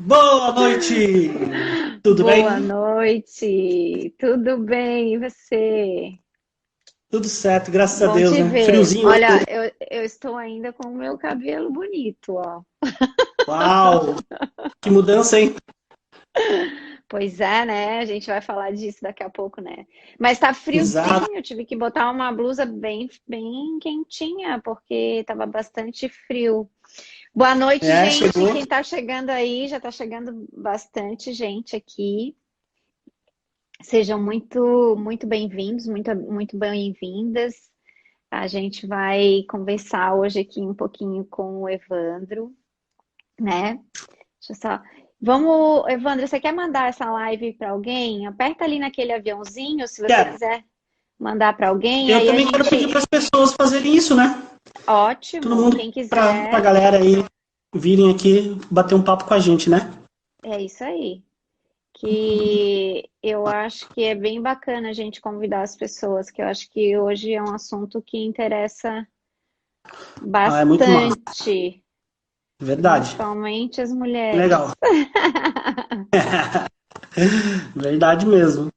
Boa noite! Tudo Boa bem? noite, tudo bem? E você? Tudo certo, graças a Bom Deus, te né? ver. Friozinho Olha, ainda. eu estou ainda com o meu cabelo bonito, ó. Uau! Que mudança, hein? Pois é, né? A gente vai falar disso daqui a pouco, né? Mas tá Exato. friozinho, eu tive que botar uma blusa bem quentinha, porque tava bastante frio. Boa noite, É, gente. chegou. Quem tá chegando aí, já tá chegando bastante gente aqui. Sejam muito bem-vindos, muito bem-vindas. A gente vai conversar hoje aqui um pouquinho com o Evandro, né? Deixa eu só. Vamos, Evandro, você quer mandar essa live para alguém? Aperta ali naquele aviãozinho, se você Quero. quiser mandar para alguém, Eu aí a também quero pedir gente. para as pessoas fazerem isso, né? Todo Ótimo, mundo, quem para a quiser, galera aí virem aqui bater um papo com a gente, né? é isso aí. Que eu acho que é bem bacana a gente convidar as pessoas, que eu acho que hoje é um assunto que interessa Ah, é muito massa. bastante, Verdade. principalmente as Legal. mulheres. Verdade mesmo.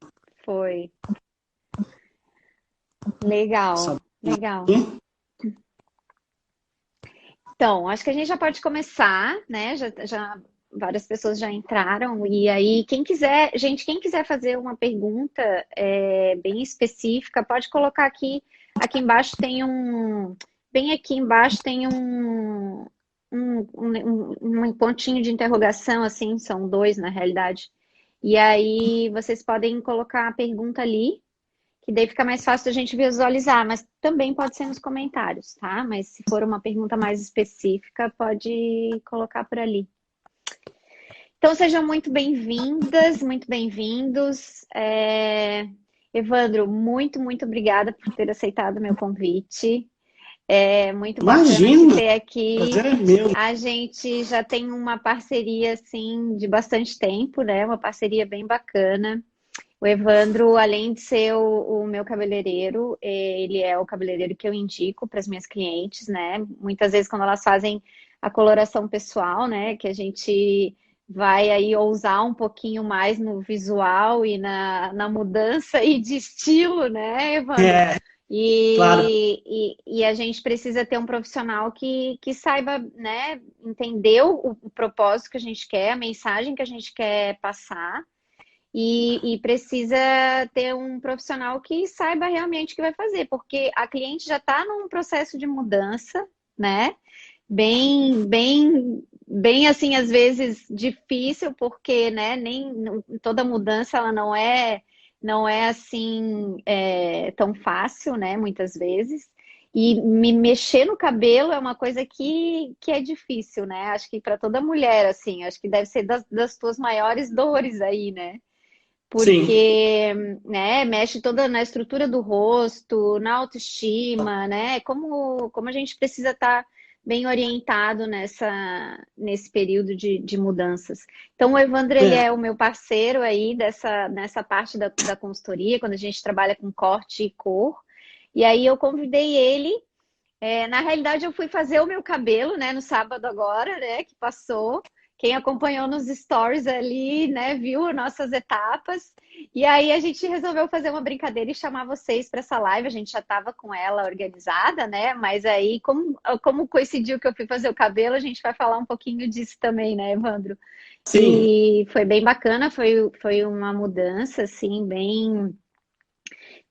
Foi. Só Legal, legal. Então, acho que a gente já pode começar, né? Já várias pessoas já entraram. E aí, quem quiser, gente, quem quiser fazer uma pergunta bem específica, pode colocar aqui. Aqui embaixo tem um. Bem aqui embaixo tem um pontinho de interrogação, assim, são dois na realidade. E aí vocês podem colocar a pergunta ali. Que daí fica mais fácil da gente visualizar, mas também pode ser nos comentários, tá? Mas se for uma pergunta mais específica, pode colocar por ali. Então, sejam muito bem-vindas, muito bem-vindos. Evandro, muito obrigada por ter aceitado o meu convite. É muito bacana te Imagina, ter aqui. prazer é meu. A gente já tem uma parceria, assim, de bastante tempo, né? Uma parceria bem bacana. O Evandro, além de ser o meu cabeleireiro, ele é o cabeleireiro que eu indico para as minhas clientes, né? Muitas vezes quando elas fazem a coloração pessoal, né? Que a gente vai aí ousar um pouquinho mais no visual e na mudança e de estilo, né, Evandro? É, claro. E a gente precisa ter um profissional que saiba, né, entender o propósito que a gente quer, a mensagem que a gente quer passar e precisa ter um profissional que saiba realmente o que vai fazer, porque a cliente já está num processo de mudança, né? Bem assim, às vezes difícil, porque, né, nem toda mudança ela não é assim tão fácil, né, muitas vezes. E me mexer no cabelo é uma coisa que é difícil, né? Acho que para toda mulher, assim, acho que deve ser das tuas maiores dores aí, né? Sim. Porque, né, mexe toda na estrutura do rosto, na autoestima, né? Como a gente precisa estar bem orientado nesse período de mudanças. Então, o Evandro, ele É. é o meu parceiro aí nessa parte da consultoria, quando a gente trabalha com corte e cor. E aí eu convidei ele. Na realidade, eu fui fazer o meu cabelo, né, no sábado agora, né, que passou. Quem acompanhou nos stories ali, né, viu nossas etapas. E aí a gente resolveu fazer uma brincadeira e chamar vocês para essa live. A gente já estava com ela organizada, né? Mas aí, como coincidiu que eu fui fazer o cabelo, a gente vai falar um pouquinho disso também, né, Evandro? Sim. E foi bem bacana, foi uma mudança, assim,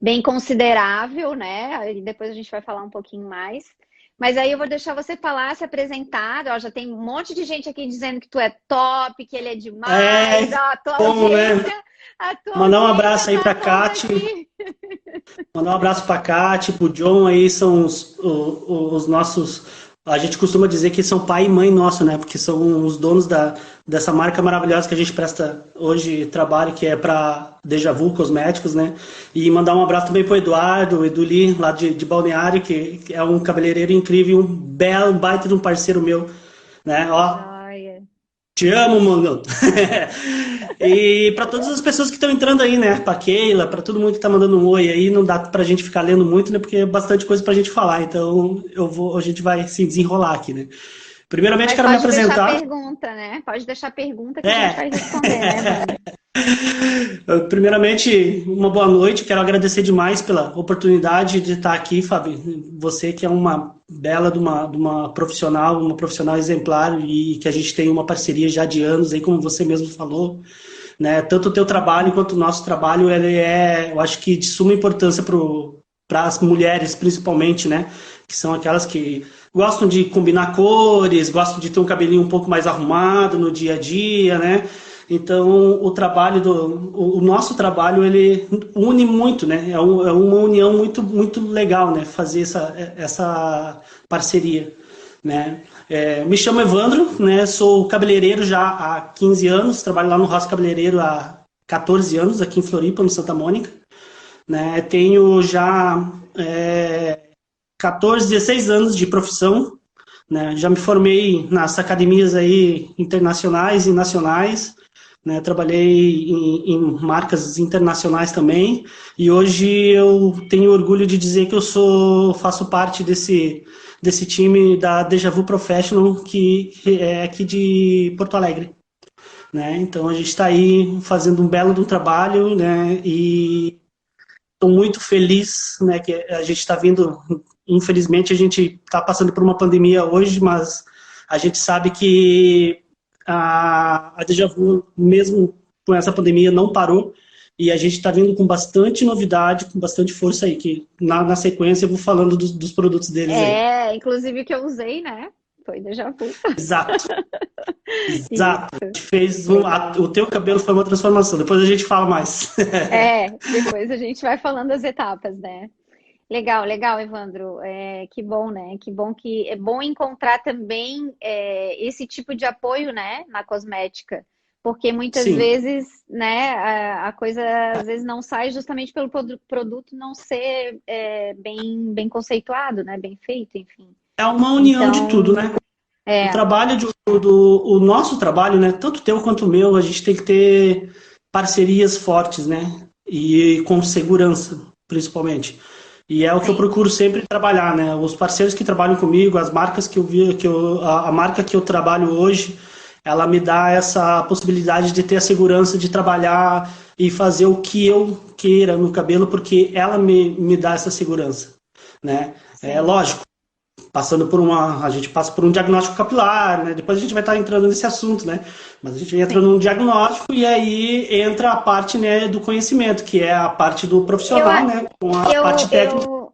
bem considerável, né? Aí depois a gente vai falar um pouquinho mais. Mas aí eu vou deixar você falar, se apresentar. Ó, já tem um monte de gente aqui dizendo que tu é top, que ele é demais. É, Ó, como, né? a tua Mandar um audiência abraço aí tá pra toda Kate. aqui. Mandar um abraço pra Kate, pro John aí, são os nossos. A gente costuma dizer que são pai e mãe nosso, né? Porque são os donos dessa marca maravilhosa que a gente presta hoje trabalho, que é para Deja Vu Cosméticos, né? E mandar um abraço também pro Eduardo, o Eduli, lá de Balneário, que é um cabeleireiro incrível, um belo, um baita de um parceiro meu, né? Ó, Joia. te amo, mano. E para todas as pessoas que estão entrando aí, né? Pra Keila, para todo mundo que tá mandando um oi aí, não dá pra gente ficar lendo muito, né? Porque é bastante coisa pra gente falar. Então, a gente vai se desenrolar aqui, né? Primeiramente, Mas quero me pode deixar apresentar. pergunta, né? Pode deixar pergunta que a gente vai responder, né, Wanda? Primeiramente, uma boa noite. Quero agradecer demais pela oportunidade de estar aqui, Fábio. Você que é uma bela de uma profissional exemplar e que a gente tem uma parceria já de anos, aí como você mesmo falou, né? Tanto o teu trabalho quanto o nosso trabalho, ele é, eu acho que de suma importância para as mulheres, principalmente, né? Que são aquelas que gostam de combinar cores, gostam de ter um cabelinho um pouco mais arrumado no dia a dia, né? Então, o nosso trabalho, ele une muito, né? É uma união muito, muito legal, né? Fazer essa parceria, né? Me chamo Evandro, né? Sou cabeleireiro já há 15 anos, trabalho lá no Roça Cabeleireiro há 14 anos, aqui em Floripa, no Santa Mônica, né? Tenho já 14, 16 anos de profissão, né? Já me formei nas academias aí internacionais e nacionais, né? Trabalhei em marcas internacionais também, e hoje eu tenho orgulho de dizer que faço parte desse time da Deja Vu Professional, que é aqui de Porto Alegre, né? Então a gente está aí fazendo um belo de um trabalho, né? E estou muito feliz, né? Que a gente está vindo, infelizmente a gente está passando por uma pandemia hoje, mas a gente sabe que a Deja Vu, mesmo com essa pandemia, não parou, e a gente está vindo com bastante novidade, com bastante força aí, que na sequência eu vou falando dos produtos deles aí. Inclusive o que eu usei, né? Foi Deja Vu. Exato, Isso, exato. Fez legal. o teu cabelo foi uma transformação, depois a gente fala mais. Depois a gente vai falando as etapas, né? Legal, legal, Evandro. Que bom, né? Que bom que é bom encontrar também esse tipo de apoio, né, na cosmética, porque muitas Sim, vezes, né, a coisa às vezes não sai justamente pelo produto não ser bem conceituado, né, bem feito, enfim. é uma união de tudo, Então, né? O é, trabalho o nosso trabalho, né? Tanto teu quanto o meu, a gente tem que ter parcerias fortes, né? E com segurança, principalmente. E é o que eu sim. procuro sempre trabalhar, né? Os parceiros que trabalham comigo, as marcas que eu vi, a marca que eu trabalho hoje, ela me dá essa possibilidade de ter a segurança de trabalhar e fazer o que eu queira no cabelo, porque ela me dá essa segurança, né? É Sim. lógico, a gente passa por um diagnóstico capilar, né? Depois a gente vai estar entrando nesse assunto, né? Mas a gente entra Sim. num diagnóstico e aí entra a parte, né, do conhecimento, que é a parte do Eu, profissional, a- né, com a eu, parte técnica. eu,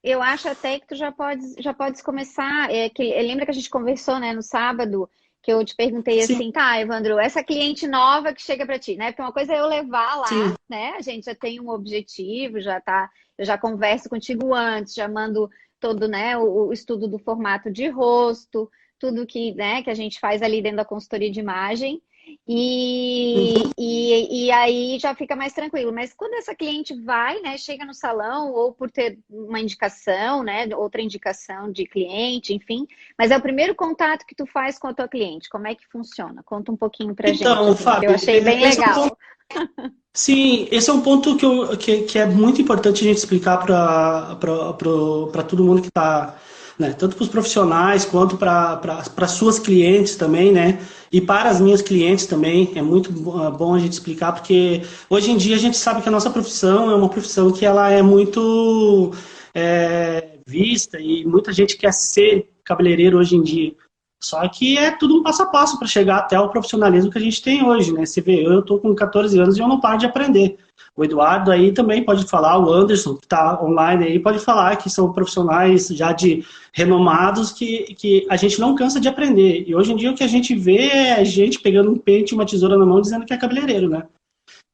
eu acho até que tu já podes começar. Lembra que a gente conversou, né, no sábado, que eu te perguntei Sim, assim, tá, Evandro, essa cliente nova que chega para ti, né? Porque uma coisa é eu levar lá, sim. né? A gente já tem um objetivo, já tá, eu já converso contigo antes, já mando todo, né, o estudo do formato de rosto, tudo que, né, que a gente faz ali dentro da consultoria de imagem. E aí já fica mais tranquilo. Mas quando essa cliente vai, né, chega no salão, ou por ter uma indicação, né, outra indicação de cliente, enfim, mas é o primeiro contato que tu faz com a tua cliente. Como é que funciona? Conta um pouquinho pra gente, Então, assim, que eu Fábio, achei bem esse é um ponto, legal. sim, esse é um ponto que é muito importante a gente explicar para todo mundo que está, né, tanto para os profissionais quanto para suas clientes também, né, e para as minhas clientes também. É muito bom a gente explicar, porque hoje em dia a gente sabe que a nossa profissão é uma profissão que ela é muito vista e muita gente quer ser cabeleireiro hoje em dia. Só que é tudo um passo a passo para chegar até o profissionalismo que a gente tem hoje, né? Você vê, eu estou com 14 anos e eu não paro de aprender. O Eduardo aí também pode falar, o Anderson, que está online aí, pode falar que são profissionais já de renomados que a gente não cansa de aprender. E hoje em dia o que a gente vê é a gente pegando um pente e uma tesoura na mão dizendo que é cabeleireiro, né?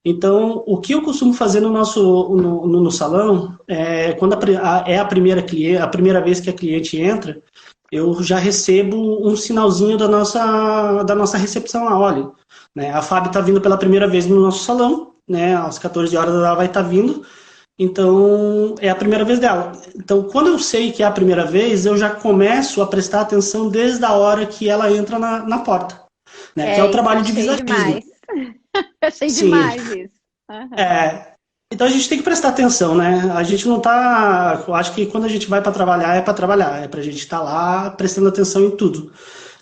Então, o que eu costumo fazer no salão é quando é a primeira vez que a cliente entra, eu já recebo um sinalzinho da nossa recepção lá, olha, né, a Fábio está vindo pela primeira vez no nosso salão, né, às 14 horas ela vai estar vindo, então é a primeira vez dela. Então, quando eu sei que é a primeira vez, eu já começo a prestar atenção desde a hora que ela entra na porta, né, que é o Isso eu trabalho de achei visagismo. demais. Eu achei Sim, demais isso. Aham. então a gente tem que prestar atenção, né? A gente não tá. Eu acho que quando a gente vai para trabalhar, é para trabalhar, é para a gente estar lá prestando atenção em tudo.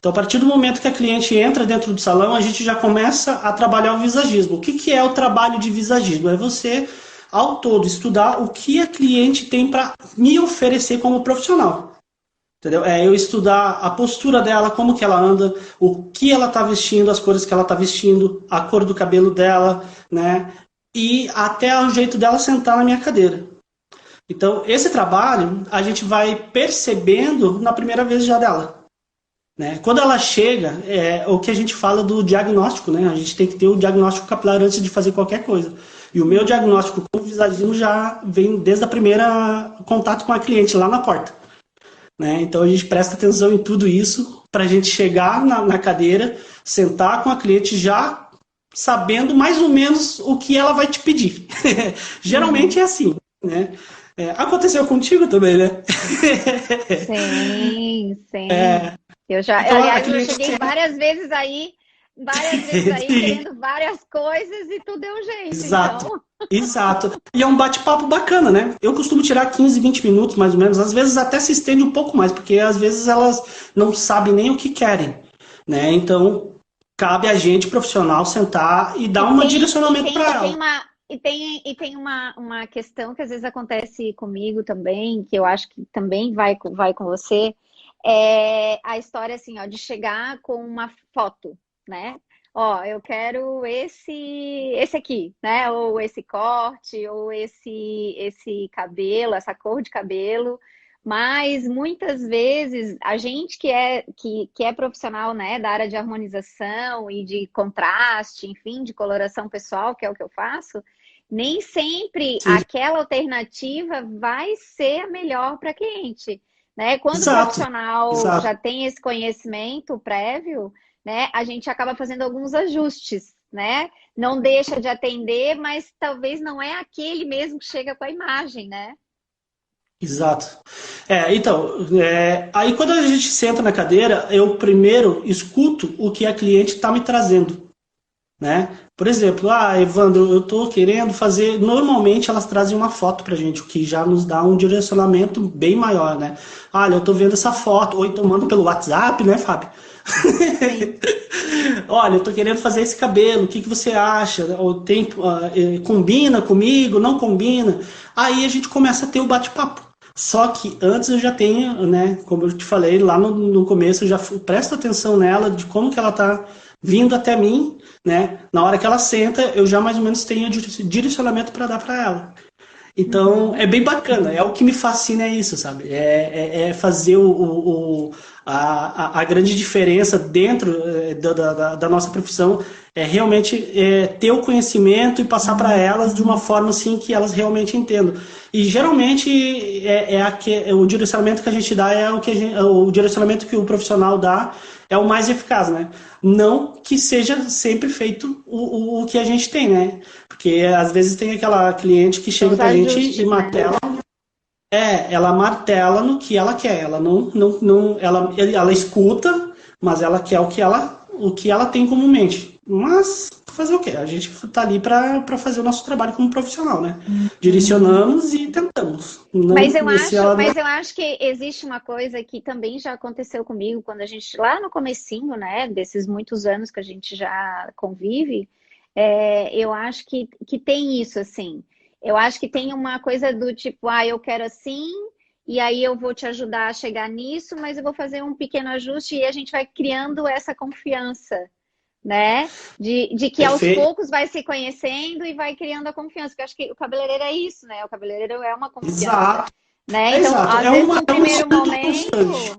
Então, a partir do momento que a cliente entra dentro do salão, a gente já começa a trabalhar o visagismo. O que é o trabalho de visagismo? É você, ao todo, estudar o que a cliente tem para me oferecer como profissional. Entendeu? É eu estudar a postura dela, como que ela anda, o que ela está vestindo, as cores que ela está vestindo, a cor do cabelo dela, né? E até o jeito dela sentar na minha cadeira. Então, esse trabalho a gente vai percebendo na primeira vez já dela. Né? Quando ela chega, é o que a gente fala do diagnóstico, né? A gente tem que ter o diagnóstico capilar antes de fazer qualquer coisa. E o meu diagnóstico com o visagismo já vem desde a primeira contato com a cliente, lá na porta. Né? Então a gente presta atenção em tudo isso para a gente chegar na cadeira, sentar com a cliente já sabendo mais ou menos o que ela vai te pedir. Geralmente é assim, né? Aconteceu contigo também, né? Sim, sim. Então, aliás, eu cheguei várias vezes aí querendo várias coisas e tu deu um jeito. Exato, então. exato. E é um bate-papo bacana, né? Eu costumo tirar 15, 20 minutos, mais ou menos. Às vezes até se estende um pouco mais, porque às vezes elas não sabem nem o que querem, né? Então, cabe a gente, profissional, sentar e dar um direcionamento para ela. Tem uma questão que às vezes acontece comigo também, que eu acho que também vai com você, é a história assim, ó, de chegar com uma foto, né? Ó, eu quero esse aqui, né? Ou esse corte, ou esse cabelo, essa cor de cabelo. Mas muitas vezes a gente que é profissional, né, da área de harmonização e de contraste, enfim, de coloração pessoal, que é o que eu faço, nem sempre Sim. aquela alternativa vai ser a melhor para cliente, né? Quando o Exato, profissional exato. já tem esse conhecimento prévio, né, a gente acaba fazendo alguns ajustes, né? Não deixa de atender, mas talvez não é aquele mesmo que chega com a imagem, né? Exato. Então, aí quando a gente senta na cadeira, eu primeiro escuto o que a cliente está me trazendo, né? Por exemplo, Evandro, eu estou querendo fazer. Normalmente elas trazem uma foto pra gente, o que já nos dá um direcionamento bem maior, né? Olha, eu estou vendo essa foto, ou então manda pelo WhatsApp, né, Fábio? Sim. Olha, eu tô querendo fazer esse cabelo, o que você acha? Combina comigo? Não combina? Aí a gente começa a ter o bate-papo. Só que antes eu já tenho, né, como eu te falei lá no começo, eu já presto atenção nela, de como que ela tá vindo até mim, né? Na hora que ela senta, eu já mais ou menos tenho direcionamento para dar para ela. Então, é bem bacana, é o que me fascina, é isso, sabe? É fazer a grande diferença dentro da nossa profissão, é realmente ter o conhecimento e passar para elas de uma forma assim que elas realmente entendam. E geralmente o direcionamento que a gente dá o direcionamento que o profissional dá é o mais eficaz, né? Não que seja sempre feito o que a gente tem, né? Porque às vezes tem aquela cliente que chega pra gente e martela. Ela martela no que ela quer. Ela ela escuta, mas ela quer o que ela tem como mente. Mas fazer o quê? A gente tá ali para fazer o nosso trabalho como profissional, né? Direcionamos e tentamos. Mas eu acho que existe uma coisa que também já aconteceu comigo quando a gente, lá no comecinho, né, desses muitos anos que a gente já convive, eu acho que tem isso, assim. Eu acho que tem uma coisa do tipo, eu quero assim, e aí eu vou te ajudar a chegar nisso, mas eu vou fazer um pequeno ajuste e a gente vai criando essa confiança, né? De que aos poucos vai se conhecendo e vai criando a confiança. Porque eu acho que o cabeleireiro é isso, né? O cabeleireiro é uma confiança. Exato. Né? Então, Exato. às vezes,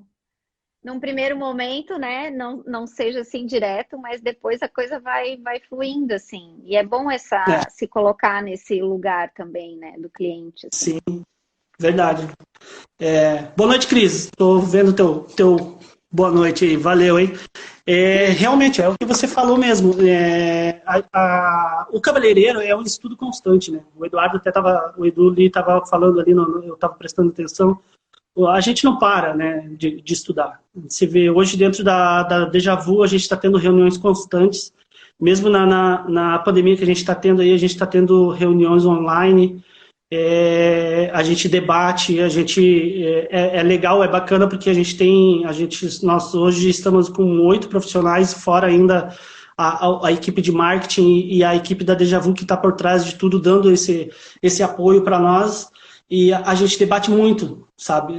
num primeiro momento, né, não seja assim direto, mas depois a coisa vai fluindo, assim. E é bom se colocar nesse lugar também, né, do cliente. Assim. Sim, verdade. Boa noite, Cris. Estou vendo teu boa noite aí. Valeu, hein? Realmente, é o que você falou mesmo. O cabeleireiro é um estudo constante, né? O Edu estava falando ali, eu estava prestando atenção. A gente não para, né, de estudar. Você vê, hoje dentro da Deja Vu, a gente está tendo reuniões constantes. Mesmo na pandemia que a gente está tendo aí, a gente está tendo reuniões online. a gente debate, a gente é legal, é bacana porque nós hoje estamos com 8 profissionais, fora ainda a equipe de marketing e a equipe da Dejavu que está por trás de tudo, dando esse apoio para nós. E a gente debate muito, sabe?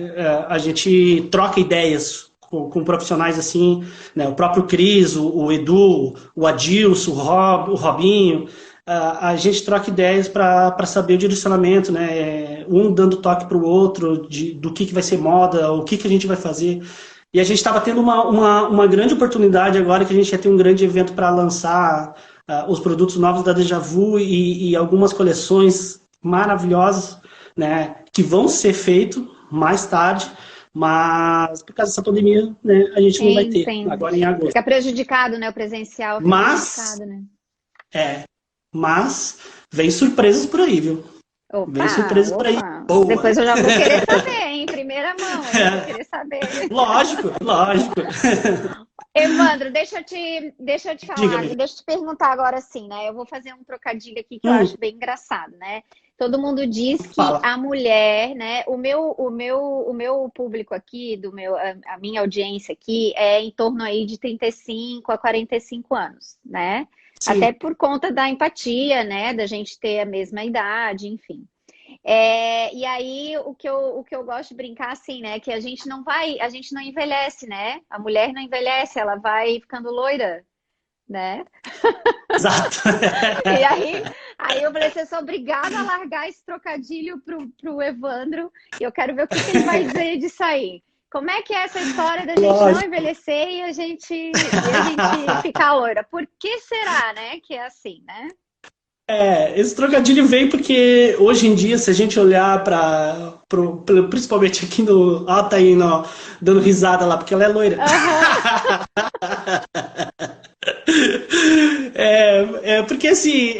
A gente troca ideias com profissionais assim, né? O próprio Cris, o Edu, o Adilson, o Robinho. A gente troca ideias para saber o direcionamento, né? Um dando toque para o outro do que vai ser moda, o que a gente vai fazer. E a gente estava tendo uma grande oportunidade agora, que a gente ia ter um grande evento para lançar os produtos novos da Dejavu e algumas coleções maravilhosas, né? Que vão ser feitos mais tarde, mas por causa dessa pandemia, né, a gente não vai Sim, ter sim. agora em agosto. Fica prejudicado, né? O presencial fica Mas, prejudicado, né? é, mas vem surpresas por aí, viu? Vem Opa, surpresas por aí. opa. Boa! Depois eu já vou querer saber, em primeira mão, eu já vou querer saber. Lógico, lógico. Evandro, deixa eu te Diga, falar, amiga. deixa eu te perguntar agora assim, né? Eu vou fazer um trocadilho aqui que eu Hum, acho bem engraçado, né? Todo mundo diz que fala. a mulher, né? O meu público aqui, a minha audiência aqui é em torno aí de 35 a 45 anos, né? Sim, Até por conta da empatia, né? Da gente ter a mesma idade, enfim. E aí, o que eu gosto de brincar assim, né? Que a gente não envelhece, né? A mulher não envelhece, ela vai ficando loira, né? exato. E aí eu falei assim, eu sou obrigada a largar esse trocadilho pro Evandro, e eu quero ver o que que ele vai dizer disso aí. Como é que é essa história da gente não Lógico. envelhecer e a gente ficar loira? Por que será, né, que é assim, né? Esse trocadilho vem porque hoje em dia, se a gente olhar principalmente aqui no. Ah, tá aí, no, dando risada lá, porque ela é loira. Aham. Porque assim,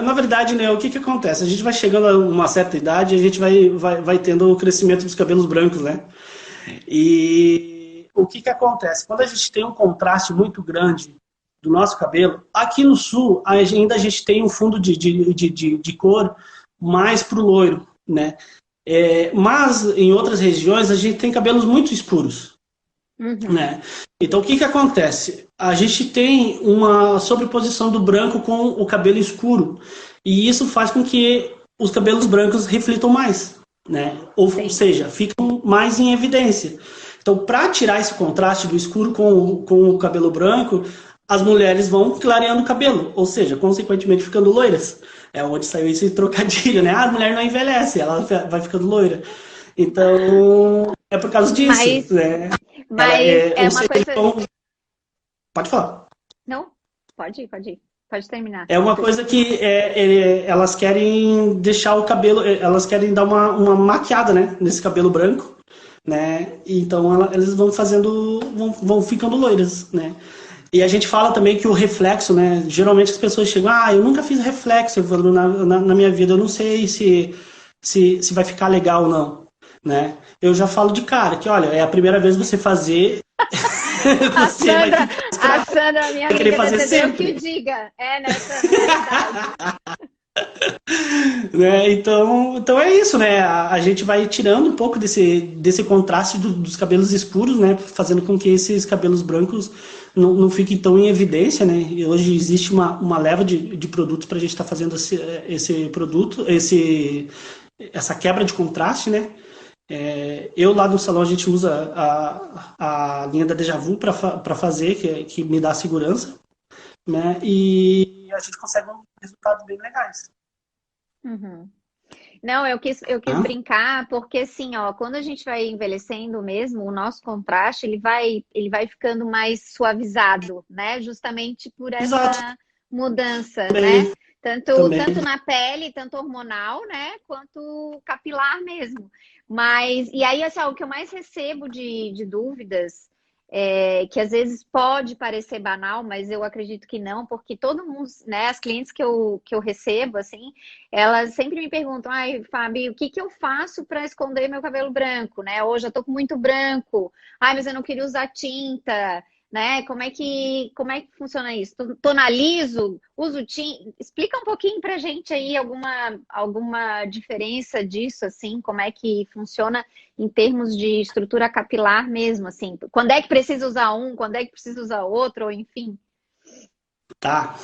na verdade, né, o que que acontece? A gente vai chegando a uma certa idade, a gente vai tendo o crescimento dos cabelos brancos, né? E o que que acontece? Quando a gente tem um contraste muito grande do nosso cabelo, aqui no sul ainda a gente tem um fundo de cor mais pro loiro, né? Mas em outras regiões a gente tem cabelos muito escuros, Uhum. né? Então o que que acontece? A gente tem uma sobreposição do branco com o cabelo escuro e isso faz com que os cabelos brancos reflitam mais, né? Ou Sim. seja, ficam mais em evidência. Então, para tirar esse contraste do escuro com o cabelo branco, as mulheres vão clareando o cabelo, ou seja, consequentemente ficando loiras. É onde saiu esse trocadilho, né? Ah, a mulher não envelhece, ela vai ficando loira. Então, é por causa disso, Mas, né? mas é Ou uma seja, coisa. então, pode falar. Não? Pode ir, pode ir. Pode terminar. É uma Desculpa. coisa que elas querem deixar o cabelo, elas querem dar uma maquiada, né, nesse cabelo branco, né? Então eles vão fazendo, vão ficando loiras, né? E a gente fala também que o reflexo, né? Geralmente as pessoas chegam, eu nunca fiz reflexo na minha vida, eu não sei se vai ficar legal ou não, né? Eu já falo de cara que, olha, é a primeira vez você fazer, A você vai, Sandra, a Sandra, minha vai querer amiga da fazer TV, o que o sempre. diga. É, né, Sandra? É verdade. Né? Então é isso, né? A gente vai tirando um pouco desse contraste dos cabelos escuros, né? Fazendo com que esses cabelos brancos não fiquem tão em evidência, né? E hoje existe uma leva de produtos para a gente estar fazendo esse produto, essa quebra de contraste, né? Eu lá no salão a gente usa a linha da Dejavu para fazer, que me dá segurança, né? E a gente consegue resultados bem legais. Uhum. Não, eu quis Tá? brincar, porque assim, ó, quando a gente vai envelhecendo mesmo, o nosso contraste, ele vai ficando mais suavizado, né? Justamente por Exato. essa mudança, Por né? aí também. Tanto na pele, tanto hormonal, né? Quanto capilar mesmo. Mas, e aí, assim, ó, o que eu mais recebo de dúvidas, que às vezes pode parecer banal, mas eu acredito que não, porque todo mundo, né, as clientes que eu recebo, assim, elas sempre me perguntam, ai, Fábio, o que que eu faço para esconder meu cabelo branco, né? Hoje eu tô com muito branco. Ai, mas eu não queria usar tinta. né? Como é que funciona isso? Tonalizo, uso tinta? Explica um pouquinho pra gente aí alguma diferença disso, assim, como é que funciona em termos de estrutura capilar mesmo, assim. Quando é que precisa usar um, quando é que precisa usar outro, ou enfim. Tá.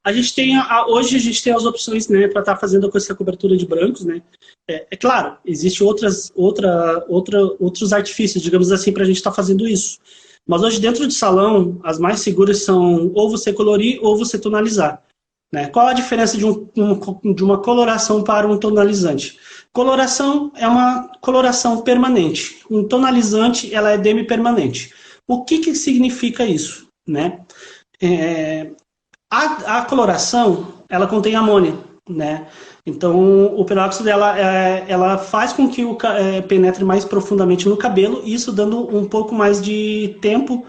A gente tem hoje a gente tem as opções, né, para estar fazendo com essa cobertura de brancos, né? É claro, existe outros artifícios, digamos assim, para a gente estar fazendo isso. Mas hoje dentro de salão, as mais seguras são ou você colorir ou você tonalizar, né? Qual a diferença de uma coloração para um tonalizante? Coloração é uma coloração permanente. Um tonalizante, ela é demi-permanente. O que significa isso, né? É, a coloração, ela contém amônia, né? Então, o peróxido dela, ela faz com que penetre mais profundamente no cabelo, isso dando um pouco mais de tempo,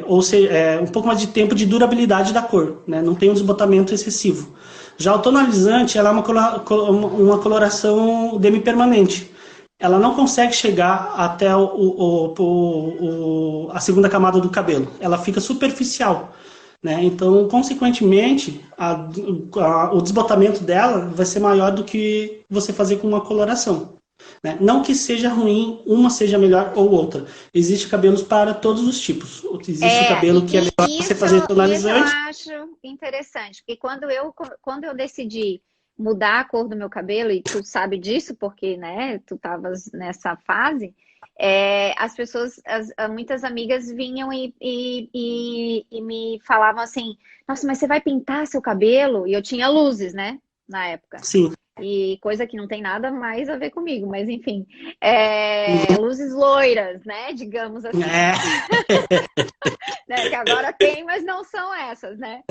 um pouco mais de tempo de durabilidade da cor, né? Não tem um desbotamento excessivo. Já o tonalizante, ela é uma coloração demi-permanente. Ela não consegue chegar até a segunda camada do cabelo. Ela fica superficial, né? Então, consequentemente, o desbotamento dela vai ser maior do que você fazer com uma coloração, né? Não que seja ruim, uma seja melhor ou outra. Existem cabelos para todos os tipos. Existe o cabelo que é melhor você fazer Isso eu tonalizante. acho interessante, porque quando eu decidi mudar a cor do meu cabelo, e tu sabe disso, porque, né, tu estavas nessa fase, as pessoas, muitas amigas vinham e me falavam assim, nossa, mas você vai pintar seu cabelo? E eu tinha luzes, né, na época. Sim. E coisa que não tem nada mais a ver comigo, mas enfim. Luzes loiras, né? Digamos assim. É. Né? Que agora tem, mas não são essas, né?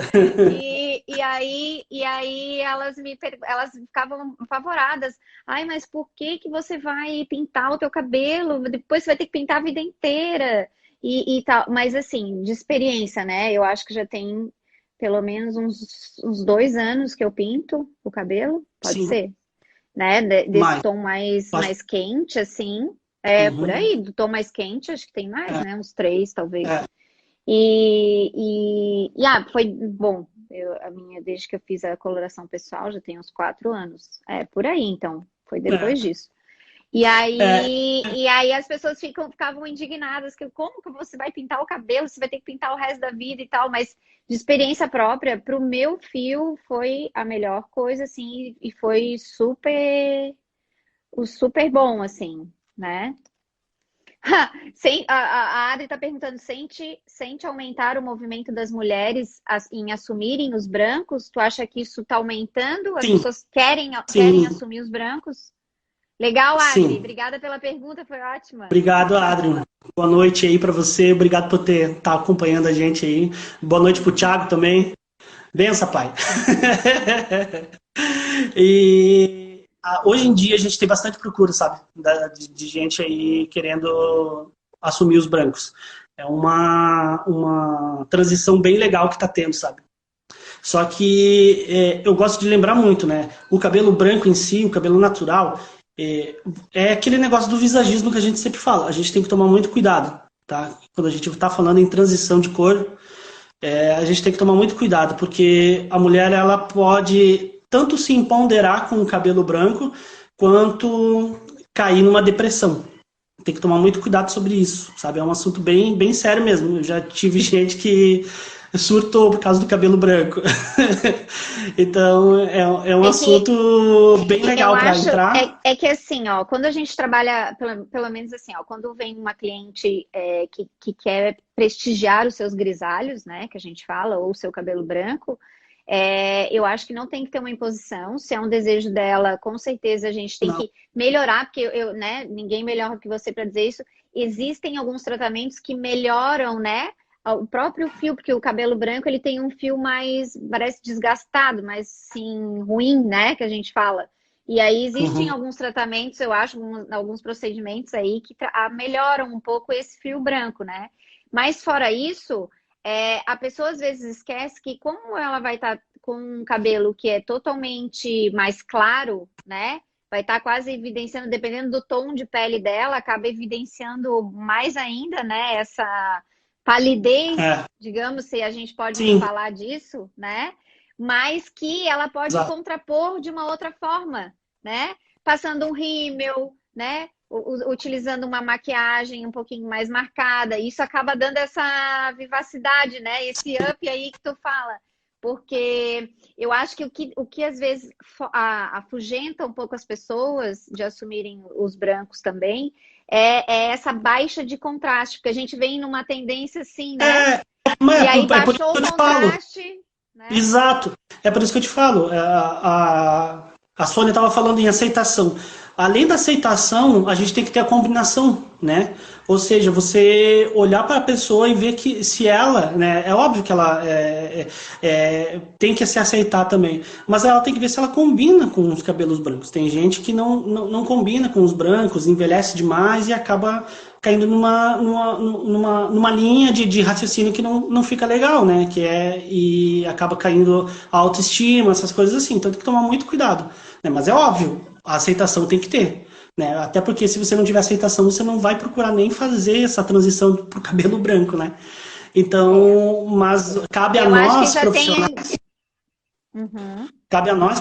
E aí elas ficavam apavoradas. Ai, mas por que que você vai pintar o teu cabelo? Depois você vai ter que pintar a vida inteira. E tal. Mas assim, de experiência, né? Eu acho que já tem pelo menos uns 2 anos que eu pinto o cabelo, pode Sim. ser, né? Desse Mais. tom mais quente, assim. Por Uhum. aí, do tom mais quente, acho que tem mais, né? Uns 3, talvez. É. Foi bom. A minha, desde que eu fiz a coloração pessoal, já tem uns 4 anos. Por aí, então. Foi depois É. disso. E É. aí as pessoas ficavam indignadas, que como que você vai pintar o cabelo, você vai ter que pintar o resto da vida e tal, mas de experiência própria, pro meu fio foi a melhor coisa, assim, e foi super bom, assim, né? A Adri está perguntando, sente aumentar o movimento das mulheres em assumirem os brancos? Tu acha que isso está aumentando? As Sim. pessoas querem Sim. assumir os brancos? Legal, Adri. Sim. Obrigada pela pergunta, foi ótima. Obrigado, Adriano. Boa noite aí para você. Obrigado por estar acompanhando a gente aí. Boa noite pro Thiago também. Benção, pai. Hoje em dia a gente tem bastante procura, sabe? De gente aí querendo assumir os brancos. É uma transição bem legal que está tendo, sabe? Só que eu gosto de lembrar muito, né? O cabelo branco em si, o cabelo natural, é aquele negócio do visagismo que a gente sempre fala. A gente tem que tomar muito cuidado, tá? Quando a gente está falando em transição de cor, a gente tem que tomar muito cuidado, porque a mulher ela pode tanto se empoderar com o cabelo branco, quanto cair numa depressão. Tem que tomar muito cuidado sobre isso, sabe? É um assunto bem, bem sério mesmo. Eu já tive gente que surtou por causa do cabelo branco. Então, é um É que assunto bem eu legal para acho entrar. que assim, ó, quando a gente trabalha, pelo menos assim, ó, quando vem uma cliente que quer prestigiar os seus grisalhos, né, que a gente fala, ou o seu cabelo branco, eu acho que não tem que ter uma imposição. Se é um desejo dela, com certeza a gente tem Não. que melhorar, porque né, ninguém melhor que você para dizer isso. Existem alguns tratamentos que melhoram, né? O próprio fio, porque o cabelo branco ele tem um fio mais, parece desgastado, mais sim, ruim, né? Que a gente fala. E aí existem Uhum. alguns tratamentos, eu acho, alguns procedimentos aí que melhoram um pouco esse fio branco, né? Mas fora isso, a pessoa às vezes esquece que como ela vai estar com um cabelo que é totalmente mais claro, né? vai estar quase evidenciando, dependendo do tom de pele dela, acaba evidenciando mais ainda, né, essa palidez, digamos, se a gente pode Sim. falar disso, né? Mas que ela pode Exato. contrapor de uma outra forma, né? Passando um rímel, né? Utilizando uma maquiagem um pouquinho mais marcada. Isso acaba dando essa vivacidade, né? Esse up aí que tu fala. Porque eu acho que o que às vezes afugenta um pouco as pessoas de assumirem os brancos também é essa baixa de contraste, porque a gente vem numa tendência assim, né? Mas E aí por isso baixou que eu o te falo. contraste, né? Exato. É por isso que eu te falo. A Sônia estava falando em aceitação. Além da aceitação, a gente tem que ter a combinação, né? Ou seja, você olhar para a pessoa e ver que se ela, né? É óbvio que ela tem que se aceitar também, mas ela tem que ver se ela combina com os cabelos brancos. Tem gente que não combina com os brancos, envelhece demais e acaba caindo numa linha de raciocínio que não fica legal, né? E acaba caindo a autoestima, essas coisas assim. Então tem que tomar muito cuidado, né? Mas é óbvio, a aceitação tem que ter, né? Até porque se você não tiver aceitação, você não vai procurar nem fazer essa transição pro cabelo branco, né? Então, mas cabe a nós profissionais. Uhum. Cabe a nós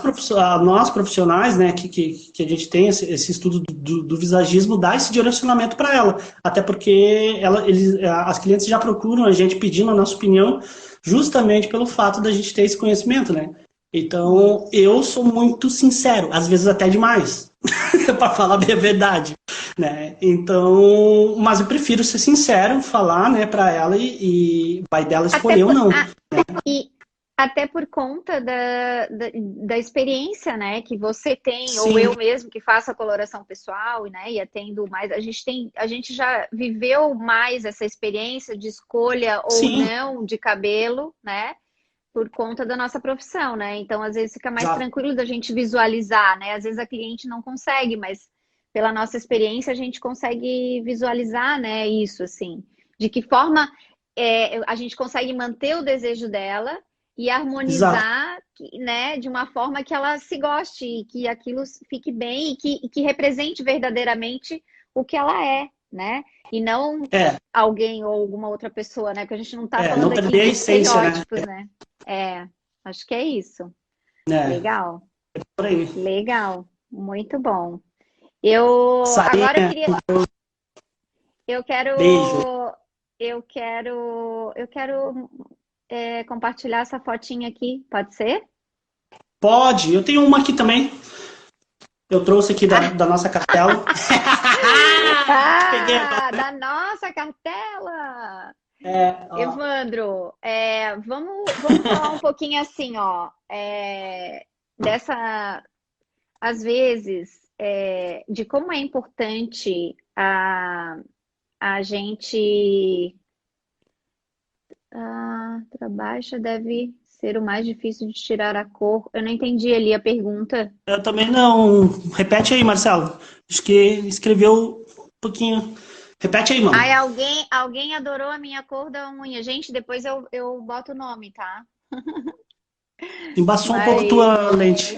profissionais, né, que a gente tem esse estudo do visagismo, dar esse direcionamento para ela. Até porque as clientes já procuram a gente pedindo a nossa opinião, justamente pelo fato da gente ter esse conhecimento, né? Então, eu sou muito sincero, às vezes até demais, para falar bem a verdade, né? Então, mas eu prefiro ser sincero, falar, né, para ela e vai dela escolher ou não. E até por conta da experiência, né, que você tem, Sim. ou eu mesmo que faço a coloração pessoal, né, e atendo mais, a gente já viveu mais essa experiência de escolha ou Sim. não de cabelo, né? Por conta da nossa profissão, né? Então, às vezes fica mais Exato. tranquilo da gente visualizar, né? Às vezes a cliente não consegue, mas pela nossa experiência a gente consegue visualizar, né? Isso, assim. De que forma a gente consegue manter o desejo dela e harmonizar, né? De uma forma que ela se goste e que aquilo fique bem e que represente verdadeiramente o que ela é, né? E não alguém ou alguma outra pessoa, né? Porque a gente não tá falando aqui de estereótipos, né? Acho que é isso. Legal. É por aí. Legal. Muito bom. Agora queria... Eu quero... Beijo. Eu quero compartilhar essa fotinha aqui. Pode ser? Pode. Eu tenho uma aqui também. Eu trouxe aqui da nossa cartela. Da nossa cartela! Evandro, vamos falar um pouquinho assim, ó, às vezes, de como é importante a gente... para baixa deve ser o mais difícil de tirar a cor. Eu não entendi ali a pergunta. Eu também não. Repete aí, Marcelo. Acho que escreveu um pouquinho. Repete aí, mano. Ai, alguém adorou a minha cor da unha. Gente, depois eu boto o nome, tá? Embaçou um pouco tua lente.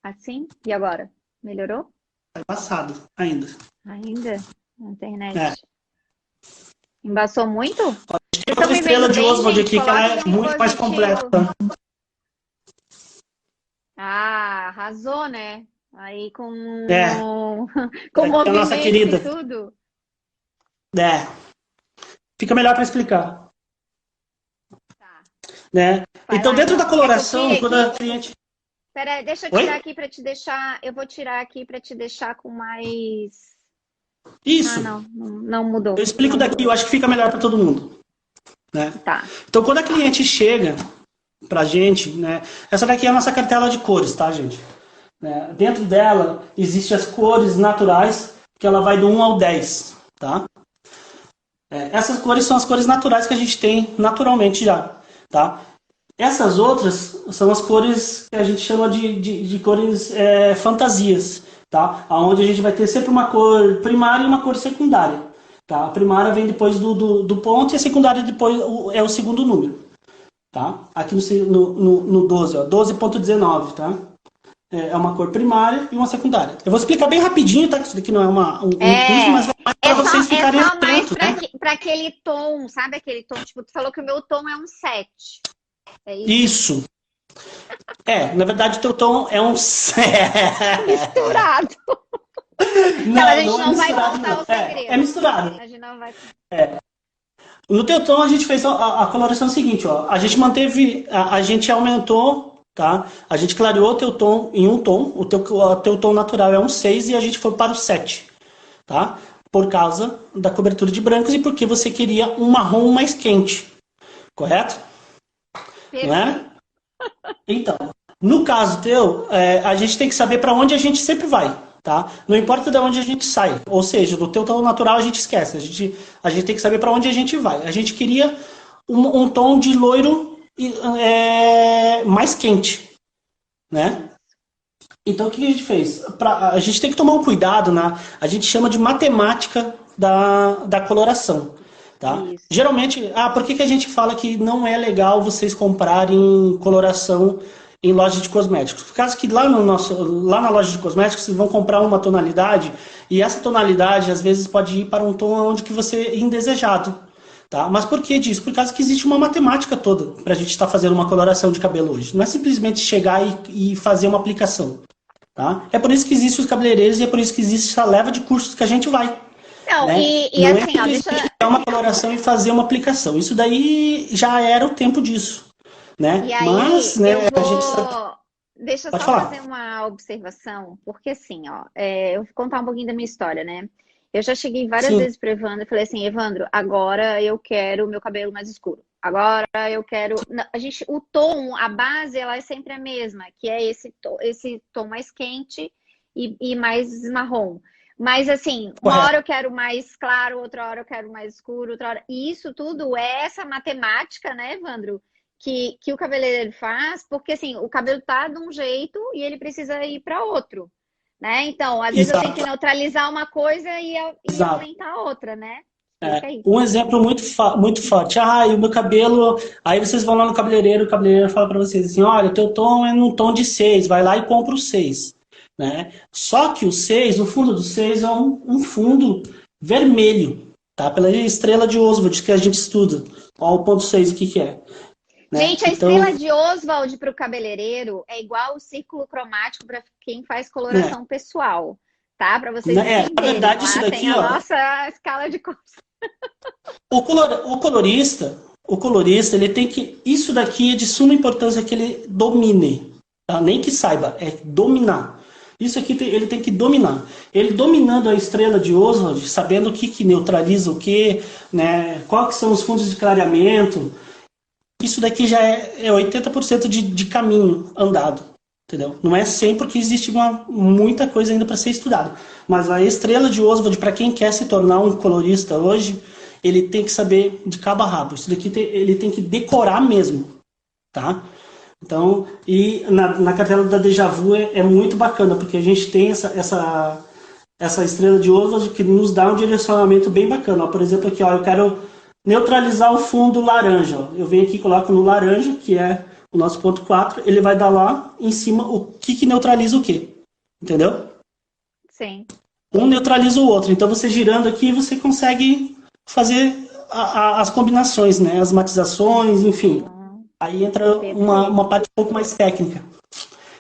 Assim? E agora? Melhorou? Tá embaçado, ainda. Ainda? Na internet. Embaçou muito? Tem outra estrela de Oswald aqui, que ela é muito mais completa. Arrasou, né? Aí com movimento a nossa querida. E tudo. Fica melhor para explicar. Tá. Né? Então, dentro da coloração, quando a cliente... Peraí, deixa eu tirar aqui para te deixar... Eu vou tirar aqui para te deixar com mais... Isso. Não mudou. Eu explico daqui, eu acho que fica melhor para todo mundo. Né? Tá. Então, quando a cliente chega pra gente, né? Essa daqui é a nossa cartela de cores, tá, gente? Dentro dela, existem as cores naturais, que ela vai do 1 ao 10, tá? Essas cores são as cores naturais que a gente tem naturalmente já, tá? Essas outras são as cores que a gente chama de cores fantasias, tá? Onde a gente vai ter sempre uma cor primária e uma cor secundária, tá? A primária vem depois do ponto e a secundária depois é o segundo número, tá? Aqui no 12, ó, 12.19, tá? é uma cor primária e uma secundária. Eu vou explicar bem rapidinho, tá? Isso daqui não é um curso, mas é mais para vocês ficarem atentos, né? Para aquele tom, sabe aquele tom? Tipo, tu falou que o meu tom é um 7. É isso? Isso. Na verdade, o teu tom é um... Misturado. Não, a gente não não vai misturado, contar não. o segredo. É misturado. A gente não vai... No teu tom, a gente fez a coloração seguinte, ó. A gente manteve, a gente aumentou, tá? A gente clareou o teu tom em um tom. O teu tom natural é um 6 e a gente foi para o 7, tá? Por causa da cobertura de brancos e porque você queria um marrom mais quente. Correto? Perfeito. Não é? Então, no caso teu, a gente tem que saber para onde a gente sempre vai, tá? Não importa de onde a gente sai. Ou seja, do teu tom natural a gente esquece. A gente tem que saber para onde a gente vai. A gente queria um tom de loiro mais quente, né? Então, o que a gente fez? A gente tem que tomar um cuidado, né? A gente chama de matemática da coloração. Tá? Geralmente, por que a gente fala que não é legal vocês comprarem coloração em loja de cosméticos? Por causa que lá na loja de cosméticos vocês vão comprar uma tonalidade e essa tonalidade às vezes pode ir para um tom onde que você é indesejado. Tá? Mas por que disso? Por causa que existe uma matemática toda para a gente estar fazendo uma coloração de cabelo hoje. Não é simplesmente chegar e fazer uma aplicação. Tá? É por isso que existem os cabeleireiros e é por isso que existe essa leva de cursos que a gente vai. Não, né? e Não assim, deixa uma coloração e fazer uma aplicação. Isso daí já era o tempo disso, né? E aí, mas, né, deixa eu Pode só falar. fazer uma observação, porque assim, ó, eu vou contar um pouquinho da minha história, né? Eu já cheguei várias Sim. vezes para Evandro e falei assim, Evandro, agora eu quero o meu cabelo mais escuro. Agora eu quero... Não, o tom, a base, ela é sempre a mesma, que é esse tom mais quente e mais marrom. Mas assim, uma hora eu quero mais claro, outra hora eu quero mais escuro, outra hora... E isso tudo é essa matemática, né, Evandro? Que o cabeleireiro faz, porque assim, o cabelo tá de um jeito e ele precisa ir para outro, né? Então, às vezes eu tenho que neutralizar uma coisa e aumentar a outra, né? Um exemplo muito forte. E o meu cabelo... Aí vocês vão lá no cabeleireiro, o cabeleireiro fala para vocês assim, olha, o teu tom é num tom de 6, vai lá e compra o 6. Né? Só que o 6, o fundo do 6 é um fundo vermelho, tá? Pela estrela de Oswald que a gente estuda. Olha o ponto 6, o que é. Né? Gente, a estrela de Oswald para o cabeleireiro é igual o círculo cromático para quem faz coloração pessoal, tá? Para vocês entenderem. Na verdade, isso daqui, tem a nossa escala de cores. O colorista, ele tem que... Isso daqui é de suma importância que ele domine, tá? Nem que saiba, é dominar. Isso aqui ele tem que dominar. Ele dominando a estrela de Oswald, sabendo o que neutraliza o que, né? Quais são os fundos de clareamento. Isso daqui já é 80% de caminho andado. Entendeu? Não é 100 porque existe muita coisa ainda para ser estudada. Mas a estrela de Oswald, para quem quer se tornar um colorista hoje, ele tem que saber de cabo a rabo. Isso daqui ele tem que decorar mesmo. Tá? Então, e na cartela da Deja Vu é muito bacana, porque a gente tem essa estrela de Oswald que nos dá um direcionamento bem bacana. Ó, por exemplo, aqui, ó, eu quero neutralizar o fundo laranja. Ó. Eu venho aqui e coloco no laranja, que é o nosso ponto 4, ele vai dar lá em cima o que neutraliza o quê. Entendeu? Sim. Um neutraliza o outro. Então, você girando aqui, você consegue fazer as combinações, né? As matizações, enfim. Aí entra uma parte um pouco mais técnica,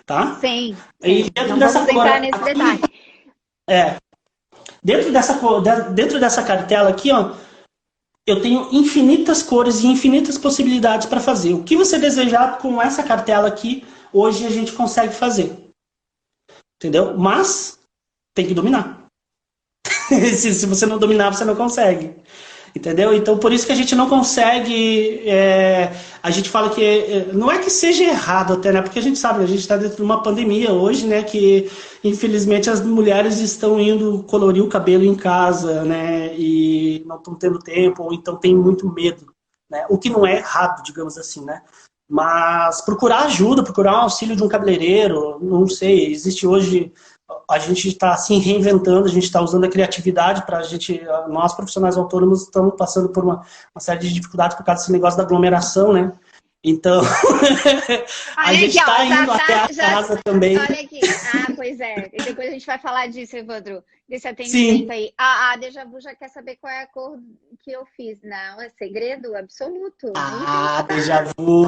tá? Sim. E dentro dessa entrar nesse detalhe. Dentro dessa cartela aqui, ó, eu tenho infinitas cores e infinitas possibilidades para fazer. O que você desejar com essa cartela aqui, hoje a gente consegue fazer. Entendeu? Mas tem que dominar. Se você não dominar, você não consegue. Entendeu? Então, por isso que a gente não consegue... a gente fala que... não é que seja errado até, né? Porque a gente sabe, a gente está dentro de uma pandemia hoje, né? Que, infelizmente, as mulheres estão indo colorir o cabelo em casa, né? E não estão tendo tempo, ou então tem muito medo. Né? O que não é errado, digamos assim, né? Mas procurar ajuda, procurar um auxílio de um cabeleireiro, não sei, existe hoje... A gente está assim reinventando, a gente está usando a criatividade para a gente, nós profissionais autônomos estamos passando por uma série de dificuldades por causa desse negócio da aglomeração, né? Então, a Olha gente aqui, está ó, indo até a casa também. olha aqui. Ah, pois é. E depois a gente vai falar disso, Evandro, desse atendimento Sim. aí. A Deja Vu já quer saber qual é a cor que eu fiz. Não, é segredo absoluto. Nem vem Ah, déjà falar. vu.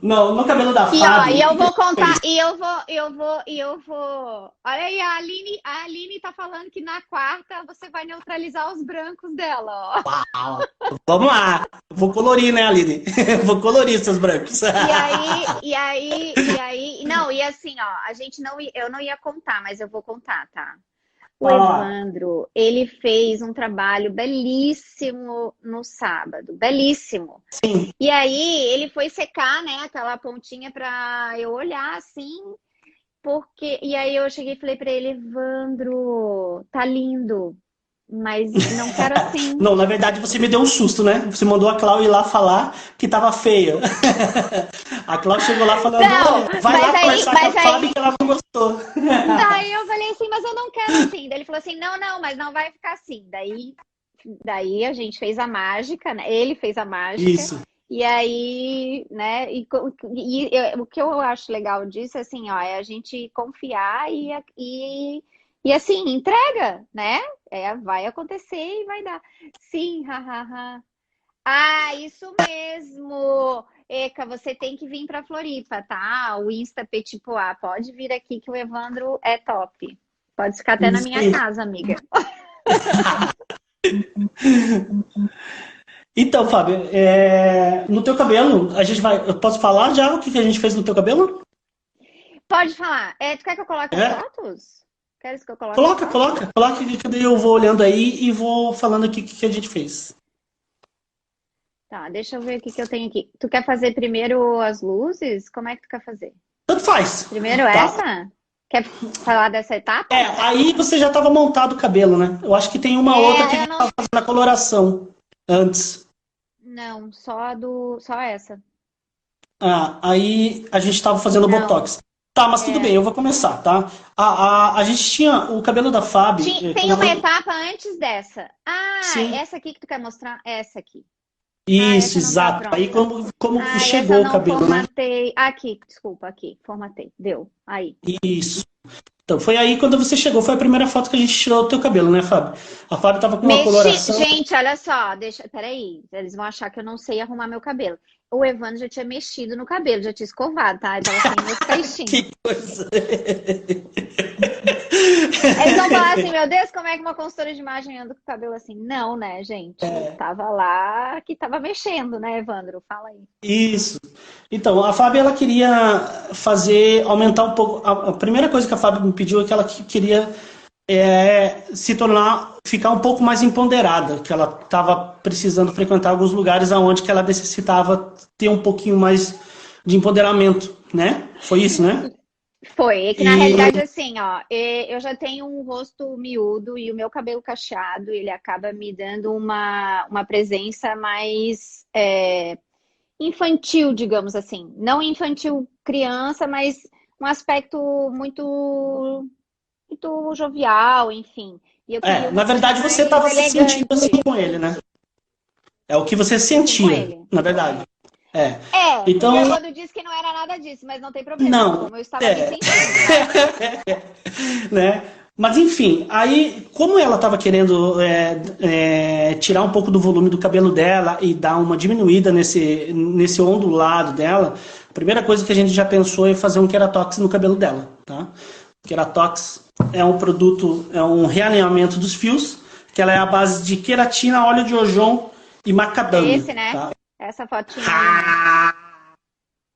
Não, no cabelo da E ó, Fábio, e o que eu que a vou gente fez? contar, e eu vou. Olha aí, a Aline tá falando que na quarta você vai neutralizar os brancos dela, ó. Ah, vamos lá. Vou colorir, né, Aline? Vou colorir seus brancos. Não, e assim, ó, a gente não, eu não ia contar, mas eu vou contar, tá? O Fala lá. Evandro, ele fez um trabalho belíssimo no sábado, belíssimo. Sim. E aí ele foi secar, né, aquela pontinha pra eu olhar assim, porque e aí eu cheguei e falei pra ele, Evandro, tá lindo, mas não quero assim. Não, na verdade você me deu um susto, né? Você mandou a Clau ir lá falar que tava feio. A Clau chegou lá falando, Não, olha, vai lá conversar com a mas Fábio aí que ela não gostou. daí eu falei assim, mas eu não quero assim. Daí ele falou assim, não, não, mas não vai ficar assim. Daí a gente fez a mágica, né? Ele fez a mágica. Isso. E aí, né? O que eu acho legal disso, assim, ó, é a gente confiar e assim, entrega, né? É, vai acontecer e vai dar. Sim, hahaha. Ah, isso mesmo! Eca, você tem que vir para Floripa, tá? O Insta Petit Pois. Pode vir aqui que o Evandro é top. Pode ficar até na Isso minha aí. casa, amiga. Então, Fábio, no teu cabelo, a gente vai. Eu posso falar já o que que a gente fez no teu cabelo? Pode falar. Tu quer que eu coloque as É? fotos? Queres que eu coloque as Coloca, fotos? coloca, coloca que daí eu vou olhando aí e vou falando aqui o que que a gente fez. Tá, deixa eu ver o que que eu tenho aqui. Tu quer fazer primeiro as luzes? Como é que tu quer fazer? Tanto faz, Primeiro tá? essa? Quer falar dessa etapa? Aí você já estava montado o cabelo, né? Eu acho que tem uma outra que a Eu gente não. estava fazendo a coloração antes. Não, só essa. Ah, aí a gente estava fazendo Não. Botox. Tá, mas tudo bem, É. eu vou começar, tá? A gente tinha o cabelo da Fábio, Tem uma etapa antes dessa. Ah, sim, essa aqui que tu quer mostrar? Essa aqui. Ah, isso, essa não tá exato. Aí pronta. como Ah, essa chegou o não cabelo, né? formatei. Aqui, desculpa, aqui, formatei. Deu. Aí. Isso. Então, foi aí quando você chegou, foi a primeira foto que a gente tirou do teu cabelo, né, Fábio? A Fábio tava com uma coloração. Gente, olha só, peraí. Eles vão achar que eu não sei arrumar meu cabelo. O Evandro já tinha mexido no cabelo, já tinha escovado, tá? Ele tava sem meus caixinhos. Que coisa. Eles vão falar assim, meu Deus, como é que uma consultora de imagem anda com o cabelo assim? Não, né, gente? Tava lá que tava mexendo, né, Evandro? Fala aí. Isso. Então, a Fábio, ela queria aumentar um pouco. A primeira coisa que a Fábio me pediu é que ela queria ficar um pouco mais empoderada, que ela estava precisando frequentar alguns lugares aonde que ela necessitava ter um pouquinho mais de empoderamento, né? Foi isso, né? Foi, é que na E realidade, assim, ó, eu já tenho um rosto miúdo e o meu cabelo cacheado, ele acaba me dando uma presença mais infantil, digamos assim. Não infantil criança, mas um aspecto muito jovial, enfim. E eu queria na uma coisa verdade você mais estava se sentindo assim elegante. com ele, né? É o que você Assim, com sentia, ele. na verdade. É. O Então, Evandro disse que não era nada disso, mas não tem problema, foi não. como eu estava me É. sentindo, né? Né? Mas enfim, aí como ela estava querendo tirar um pouco do volume do cabelo dela e dar uma diminuída nesse ondulado dela, a primeira coisa que a gente já pensou é fazer um Keratox no cabelo dela, tá? O Keratox é um produto, é um realinhamento dos fios, que ela é a base de queratina, óleo de ojon e É macadâmia, esse, né? tá? Essa fotinha aí, né?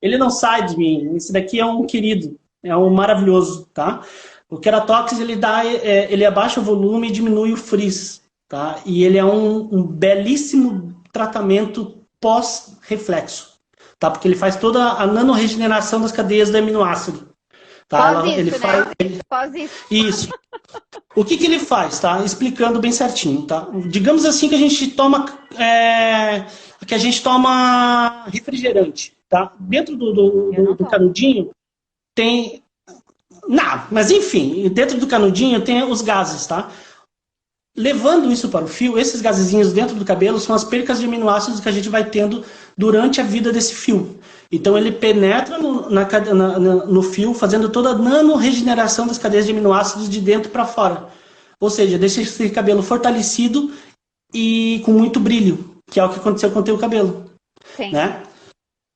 Ele não sai de mim. Esse daqui é um querido, é um maravilhoso, tá? O Keratox ele abaixa o volume e diminui o frizz, tá? E ele é um belíssimo tratamento pós-reflexo, tá? Porque ele faz toda a nanoregeneração das cadeias do aminoácido, tá? Pós Ele isso, faz né? Pós isso. isso. O que ele faz, tá? Explicando bem certinho, tá? Digamos assim que a gente toma refrigerante, tá? Dentro Eu não do tomo. canudinho tem. Não, mas enfim, dentro do canudinho tem os gases, tá? levando isso para o fio, esses gasezinhos dentro do cabelo são as percas de aminoácidos que a gente vai tendo durante a vida desse fio. Então ele penetra no fio, fazendo toda a nano-regeneração das cadeias de aminoácidos de dentro para fora. Ou seja, deixa esse cabelo fortalecido e com muito brilho, que é o que aconteceu com o teu cabelo. Sim. Né?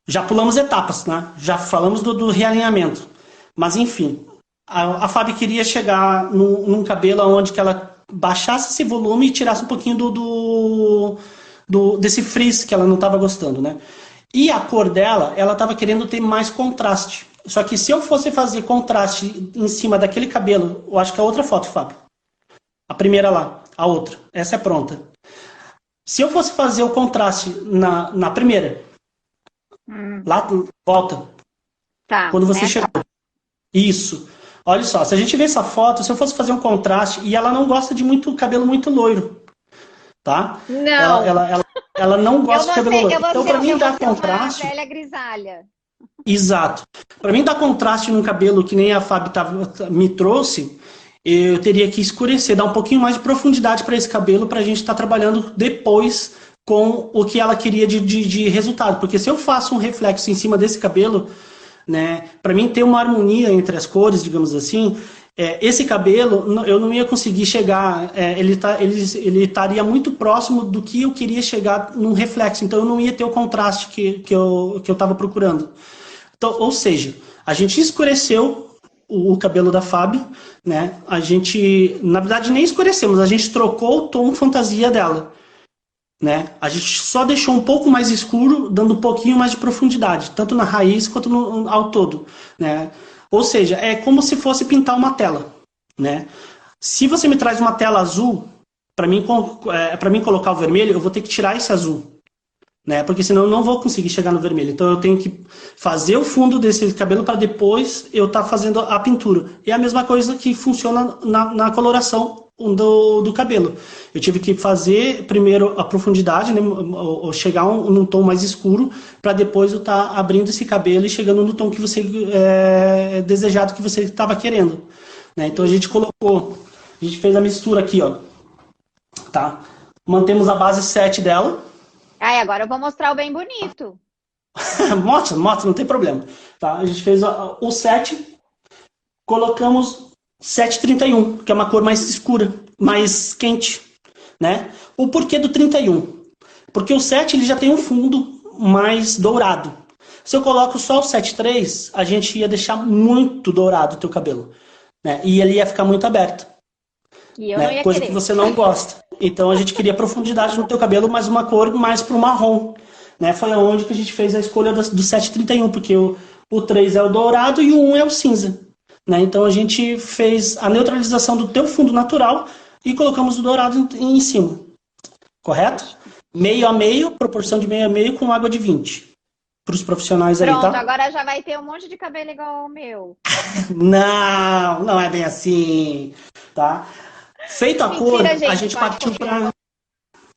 Já pulamos etapas, né? Já falamos do realinhamento. Mas enfim, a Fábio queria chegar num cabelo onde que ela baixasse esse volume e tirasse um pouquinho desse frizz que ela não estava gostando, né? E a cor dela, ela estava querendo ter mais contraste. Só que se eu fosse fazer contraste em cima daquele cabelo, eu acho que a outra foto, Fábio. A primeira lá, a outra. Essa é pronta. Se eu fosse fazer o contraste na primeira, lá, volta. Tá. Quando você chegou. Isso. Olha só, se a gente vê essa foto, se eu fosse fazer um contraste, e ela não gosta de muito cabelo muito loiro, tá? Não. Ela não gosta de cabelo loiro. Então, para mim dar contraste... Uma velha grisalha. Exato. Para mim dar contraste num cabelo que nem a Fábio me trouxe, eu teria que escurecer, dar um pouquinho mais de profundidade para esse cabelo, para a gente estar trabalhando depois com o que ela queria de resultado. Porque se eu faço um reflexo em cima desse cabelo, né, para mim ter uma harmonia entre as cores, digamos assim, esse cabelo eu não ia conseguir chegar, ele estaria muito próximo do que eu queria chegar num reflexo, então eu não ia ter o contraste que eu estava procurando. Então, ou seja, a gente escureceu o cabelo da Fábio, né? A gente, na verdade, nem escurecemos, a gente trocou o tom fantasia dela. Né? A gente só deixou um pouco mais escuro, dando um pouquinho mais de profundidade, tanto na raiz quanto ao todo. Né? Ou seja, é como se fosse pintar uma tela. Né? Se você me traz uma tela azul, para mim colocar o vermelho, eu vou ter que tirar esse azul. Né? Porque senão eu não vou conseguir chegar no vermelho. Então eu tenho que fazer o fundo desse cabelo para depois eu estar fazendo a pintura. E é a mesma coisa que funciona na coloração do cabelo. Eu tive que fazer primeiro a profundidade, né, ou chegar num tom mais escuro, para depois eu estar abrindo esse cabelo e chegando no tom que você desejado, que você estava querendo. Né? Então a gente fez a mistura aqui, ó. Tá? Mantemos a base 7 dela. Agora eu vou mostrar o bem bonito. mostra, não tem problema. Tá? A gente fez o 7, colocamos 731, que é uma cor mais escura, mais quente, né? O porquê do 31? Porque o 7 ele já tem um fundo mais dourado. Se eu coloco só o 73, a gente ia deixar muito dourado o teu cabelo, né? E ele ia ficar muito aberto. E eu não ia coisa querer. Que você não gosta. Então a gente queria profundidade no teu cabelo, mas uma cor mais pro marrom, né? Foi onde que a gente fez a escolha do 731, porque o 3 é o dourado e o 1 é o cinza. Né? Então a gente fez a neutralização do teu fundo natural e colocamos o dourado em cima. Correto? Meio a meio, proporção de meio a meio com água de 20. Para os profissionais aí, tá? Pronto, agora já vai ter um monte de cabelo igual ao meu. Não é bem assim, tá? Feita a cor, a gente partiu para...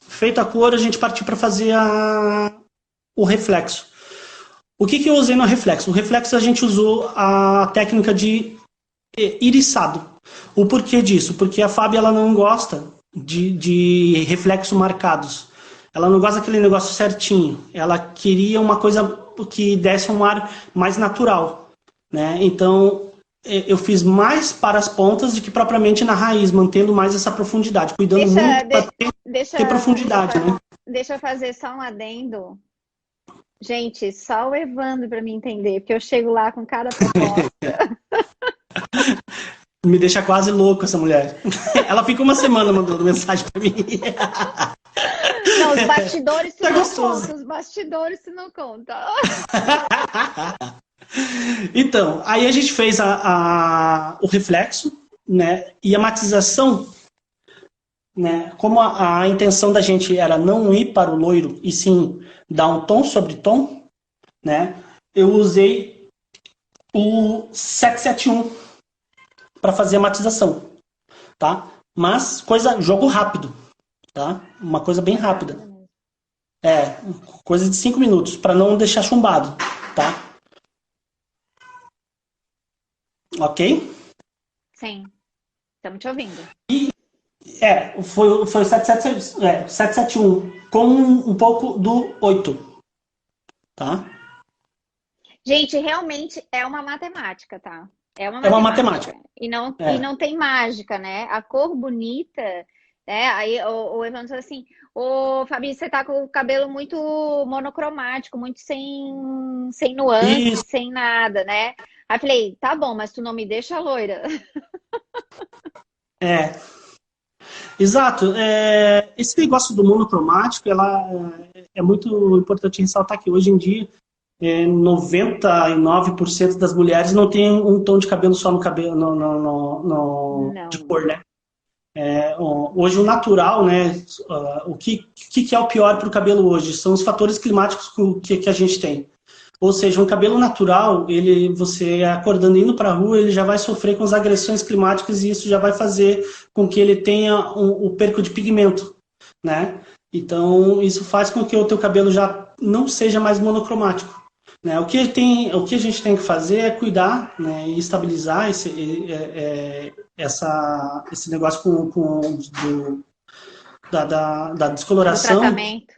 Feita a cor, a gente partiu para fazer o reflexo. O que eu usei no reflexo? O reflexo a gente usou a técnica de iriçado. O porquê disso? Porque a Fábio ela não gosta de reflexo marcados. Ela não gosta daquele negócio certinho. Ela queria uma coisa que desse um ar mais natural. Né? Então, eu fiz mais para as pontas do que propriamente na raiz, mantendo mais essa profundidade, cuidando muito para ter profundidade. Deixa eu fazer só um adendo. Gente, só o Evandro para me entender, porque eu chego lá com cada proposta. Me deixa quase louco essa mulher. Ela fica uma semana mandando mensagem para mim. Não, os bastidores se não contam. Os bastidores se não contam. Então, aí a gente fez o reflexo, né? E a matização, né? Como a intenção da gente era não ir para o loiro e sim dar um tom sobre tom, né? Eu usei o 771 para fazer a matização, tá? Mas jogo rápido, tá? Uma coisa bem rápida. Coisa de 5 minutos, para não deixar chumbado, tá? Ok? Sim, estamos te ouvindo. Foi o 771 com um pouco do 8, tá? Gente, realmente é uma matemática, tá? É uma É uma matemática. matemática. E É. não tem mágica, né? A cor bonita, né? Aí o Evandro falou assim: Ô, Fabi, você tá com o cabelo muito monocromático, muito sem nuance, Isso, sem nada, né? Aí eu falei: tá bom, mas tu não me deixa loira. é. Exato. Esse negócio do monocromático, é muito importante ressaltar que hoje em dia 99% das mulheres não tem um tom de cabelo só no cabelo, de Não. cor, né? Hoje o natural, né? O que é o pior para o cabelo hoje? São os fatores climáticos que a gente tem. Ou seja, um cabelo natural, você acordando indo para a rua, ele já vai sofrer com as agressões climáticas e isso já vai fazer com que ele tenha o perco de pigmento, né? Então, isso faz com que o teu cabelo já não seja mais monocromático. Né? O que a gente tem que fazer é cuidar, né, e estabilizar esse negócio da Do descoloração. tratamento.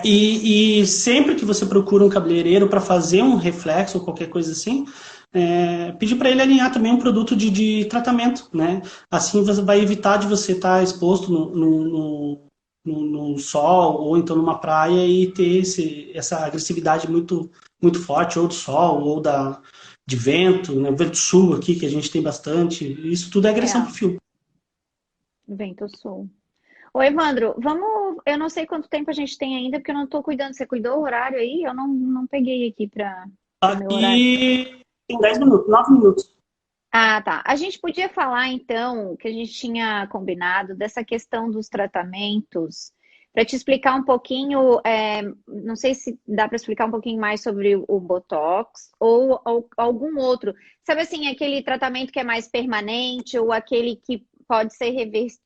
E sempre que você procura um cabeleireiro para fazer um reflexo ou qualquer coisa assim, pedir para ele alinhar também um produto de tratamento, né? Assim você vai evitar de você estar exposto no sol ou então numa praia e ter essa agressividade muito forte, ou do sol, ou de vento, né? O vento sul aqui, que a gente tem bastante. Isso tudo é agressão É, para o fio. vento sul. Ô, Evandro, vamos. Eu não sei quanto tempo a gente tem ainda, porque eu não tô cuidando. Você cuidou o horário aí? Eu não peguei aqui para o meu horário. Aqui tem 10 minutos, 9 minutos. Ah, tá. A gente podia falar, então, que a gente tinha combinado dessa questão dos tratamentos, para te explicar um pouquinho, não sei se dá para explicar um pouquinho mais sobre o Botox ou algum outro. Sabe assim, aquele tratamento que é mais permanente ou aquele que pode ser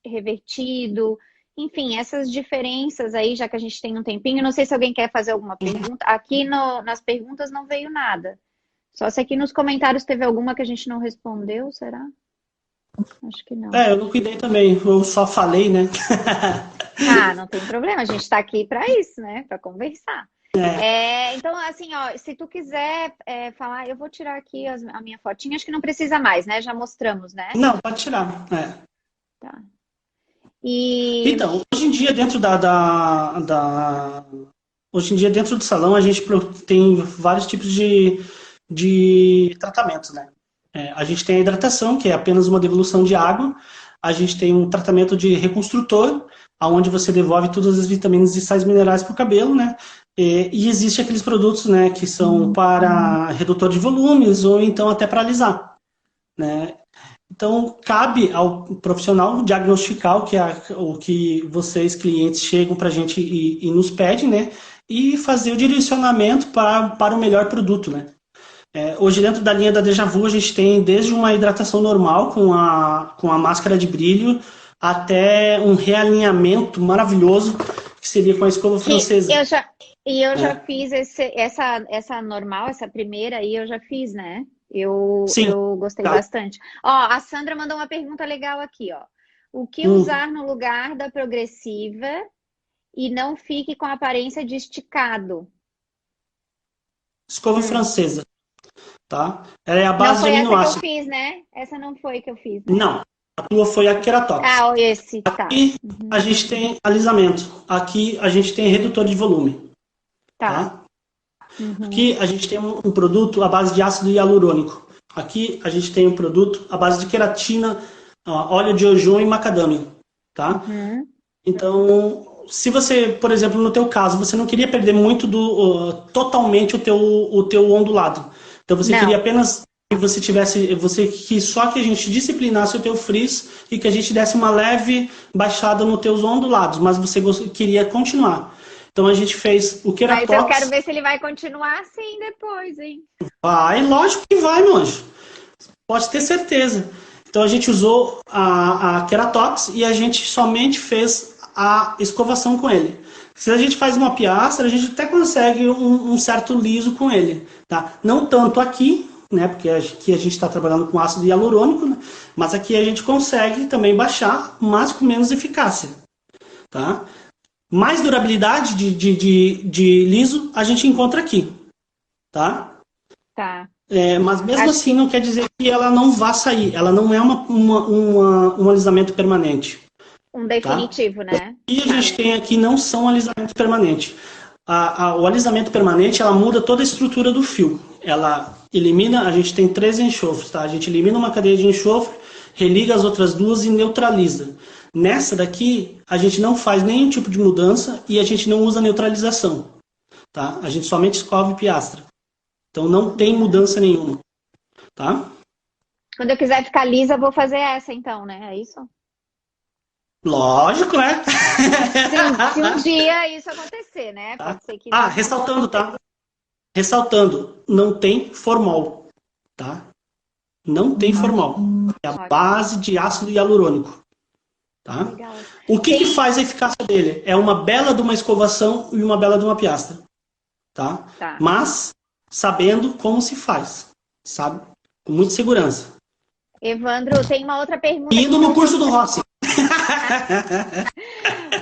revertido. Enfim, essas diferenças aí, já que a gente tem um tempinho. Não sei se alguém quer fazer alguma pergunta. Aqui nas perguntas não veio nada. Só se aqui nos comentários teve alguma que a gente não respondeu, será? Acho que não. Eu não cuidei também, eu só falei, né? Ah, não tem problema, a gente está aqui para isso, né? Para conversar. Então, assim, ó, se tu quiser falar, eu vou tirar aqui a minha fotinha. Acho que não precisa mais, né? Já mostramos, né? Não, pode tirar. Tá. E Então, hoje em dia dentro hoje em dia dentro do salão a gente tem vários tipos de tratamentos, né? A gente tem a hidratação, que é apenas uma devolução de água. A gente tem um tratamento de reconstrutor, aonde você devolve todas as vitaminas e sais minerais para o cabelo, né? E existe aqueles produtos, né, que são para redutor de volumes ou então até para alisar, né? Então, cabe ao profissional diagnosticar o que vocês, clientes, chegam para a gente e nos pedem, né? E fazer o direcionamento para o melhor produto, né? Hoje, dentro da linha da Deja Vu, a gente tem desde uma hidratação normal com a máscara de brilho até um realinhamento maravilhoso, que seria com a escova que francesa. eu já fiz essa normal, essa primeira aí eu já fiz, né? Sim, Eu gostei legal. bastante. Ó, a Sandra mandou uma pergunta legal aqui, ó. O que Hum, usar no lugar da progressiva e não fique com a aparência de esticado? escova Hum. francesa, tá? Ela é a Não base de foi essa que eu aminoácidos. fiz, né? Essa não foi que eu fiz, né? Não, a tua foi a Keratox. Ah, esse, tá. Aqui a gente tem alisamento. Aqui a gente tem redutor de volume, Tá. tá? Uhum. Aqui a gente tem um produto à base de ácido hialurônico. Aqui a gente tem um produto à base de queratina, óleo de ojum e macadâmia, tá? Uhum. Então, se você, por exemplo, no teu caso, você não queria perder muito totalmente o teu ondulado. Então você queria Não. apenas que você que só que a gente disciplinasse o teu frizz e que a gente desse uma leve baixada nos teus ondulados, mas você queria continuar. Então a gente fez o Mas eu quero Keratox. ver se ele vai continuar assim depois, hein? Vai, lógico que vai, meu anjo. Pode ter certeza. Então a gente usou a Keratox e a gente somente fez a escovação com ele. Se a gente faz uma piastra, a gente até consegue um certo liso com ele, tá? Não tanto aqui, né? Porque aqui a gente está trabalhando com ácido hialurônico, né? Mas aqui a gente consegue também baixar, mas com menos eficácia, tá? Mais durabilidade de liso a gente encontra aqui, tá? Tá. Mas mesmo Acho assim não quer dizer que ela não vá sair. Ela não é um alisamento permanente, um tá? definitivo, né? E a Tá. gente tem aqui não são alisamentos permanentes. O alisamento permanente, ela muda toda a estrutura do fio. Ela elimina, a gente tem 3 enxofres, tá? A gente elimina uma cadeia de enxofre, religa as outras duas e neutraliza. Nessa daqui, a gente não faz nenhum tipo de mudança e a gente não usa neutralização, tá? A gente somente escova e piastra. Então não tem mudança nenhuma, tá? Quando eu quiser ficar lisa, eu vou fazer essa então, né? É isso? Lógico, né? Se um dia isso acontecer, né? Tá? Pode ser que Ah, não ressaltando, aconteça. tá? Ressaltando, não tem formol, tá? Não tem formol. É a Ótimo. base de ácido hialurônico, tá? Legal. O que Tem. faz a eficácia dele? É uma bela de uma escovação e uma bela de uma piastra, tá? Tá. Mas sabendo como se faz, sabe? Com muita segurança. Evandro, tem uma outra pergunta E aqui indo que no eu curso do tô... Rossi.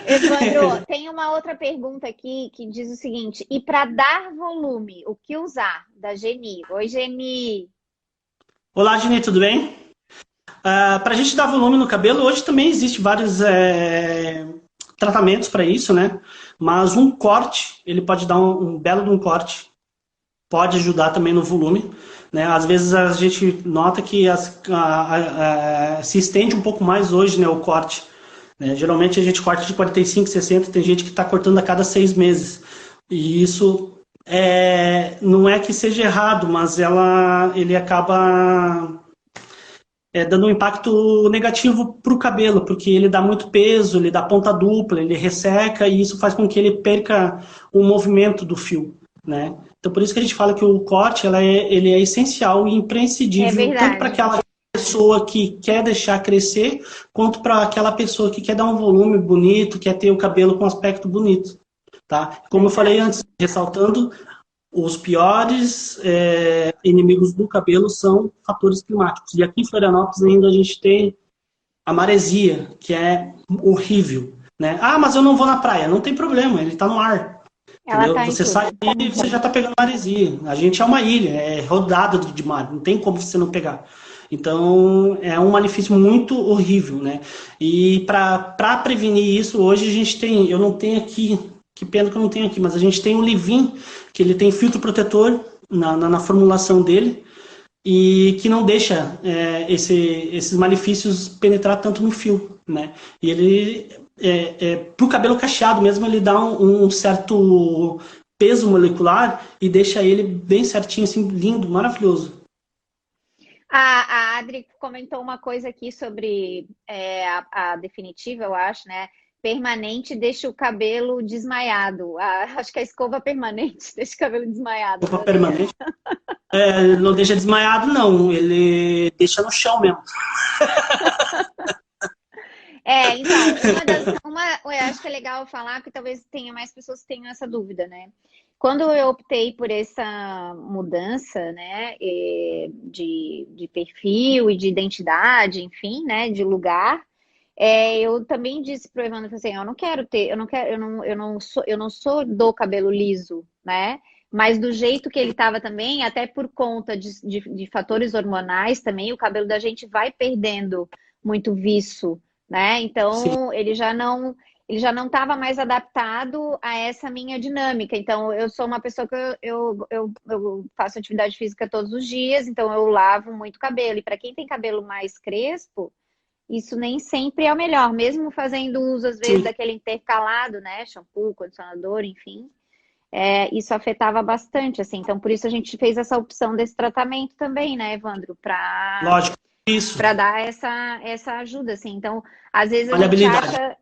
Evandro, tem uma outra pergunta aqui que diz o seguinte: e para dar volume, o que usar? Da Geni. Oi, Geni. Olá, Gini, tudo bem? Para a gente dar volume no cabelo, hoje também existe vários tratamentos para isso, né? Mas um corte, ele pode dar um belo de um corte, pode ajudar também no volume, né? Às vezes a gente nota que se estende um pouco mais hoje, né, o corte, né? Geralmente a gente corta de 45, 60, tem gente que está cortando a cada 6 meses. E isso não é que seja errado, mas ele acaba dando um impacto negativo para o cabelo, porque ele dá muito peso, ele dá ponta dupla, ele resseca e isso faz com que ele perca o movimento do fio, né? Então por isso que a gente fala que o corte ele é essencial e É imprescindível tanto para verdade. aquela pessoa que quer deixar crescer, quanto para aquela pessoa que quer dar um volume bonito, quer ter o cabelo com aspecto bonito, tá? Como eu falei Verdade. antes, ressaltando, os piores inimigos do cabelo são fatores climáticos. E aqui em Florianópolis ainda a gente tem a maresia, que é horrível, né? Ah, mas eu não vou na praia. Não tem problema, ele está no ar. Ela Entendeu? tá em Você sai tudo. e você já está pegando maresia. A gente é uma ilha, é rodada de mar, não tem como você não pegar. Então, é um malefício muito horrível, né? E para prevenir isso, hoje a gente tem, eu não tenho aqui, que pena que eu não tenho aqui, mas a gente tem o Livin, que ele tem filtro protetor na formulação dele, e que não deixa esses malefícios penetrar tanto no fio, né? E ele, para o cabelo cacheado mesmo, ele dá um certo peso molecular e deixa ele bem certinho, assim, lindo, maravilhoso. A Adri comentou uma coisa aqui sobre a definitiva, eu acho, né? Permanente deixa o cabelo desmaiado. Acho que a escova permanente deixa o cabelo desmaiado. Roupa Adorei permanente. essa. Não deixa desmaiado, não. Ele deixa no chão mesmo. Então, eu acho que é legal falar, porque talvez tenha mais pessoas que tenham essa dúvida, né? Quando eu optei por essa mudança, né, de perfil e de identidade, enfim, né, de lugar, eu também disse para o Evandro assim, eu não quero ter, eu não quero, eu não sou do cabelo liso, né? Mas do jeito que ele estava também, até por conta de fatores hormonais também, o cabelo da gente vai perdendo muito viço, né? Sim, Então ele já não estava mais adaptado a essa minha dinâmica. Então eu sou uma pessoa que eu faço atividade física todos os dias, então eu lavo muito cabelo. E para quem tem cabelo mais crespo, isso nem sempre é o melhor, mesmo fazendo uso, às vezes, sim. daquele intercalado, né? Shampoo, condicionador, enfim. Isso afetava bastante, assim. Então, por isso a gente fez essa opção desse tratamento também, né, Evandro? Lógico. Isso. Para dar essa ajuda, assim. Então, às vezes a gente Maleabilidade. acha.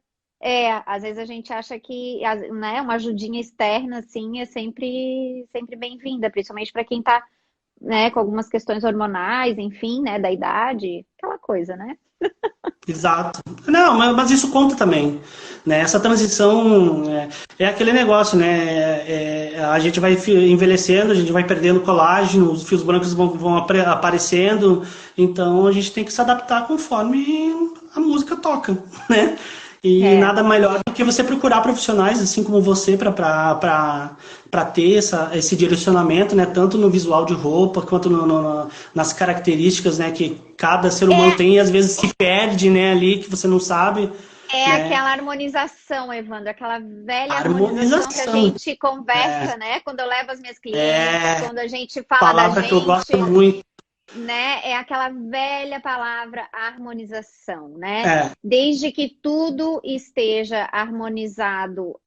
Às vezes a gente acha que, né, uma ajudinha externa, assim, é sempre bem-vinda, principalmente para quem tá, né, com algumas questões hormonais, enfim, né, da idade, aquela coisa, né? Exato. Não, mas isso conta também, né? Essa transição é aquele negócio, né? A gente vai envelhecendo, a gente vai perdendo colágeno, os fios brancos vão aparecendo, então a gente tem que se adaptar conforme a música toca, né? E É, nada melhor do que você procurar profissionais assim como você para ter esse direcionamento, né? Tanto no visual de roupa quanto nas características, né? Que cada ser humano é, tem e às vezes se perde, né? Ali que você não sabe, é né? aquela harmonização, Evandro, aquela velha harmonização que a Harmonização gente conversa, né? Quando eu levo as minhas clientes, é quando a gente fala da palavra que eu gosto gente, muito. né? É aquela velha palavra harmonização, né? É, Desde que tudo esteja harmonizado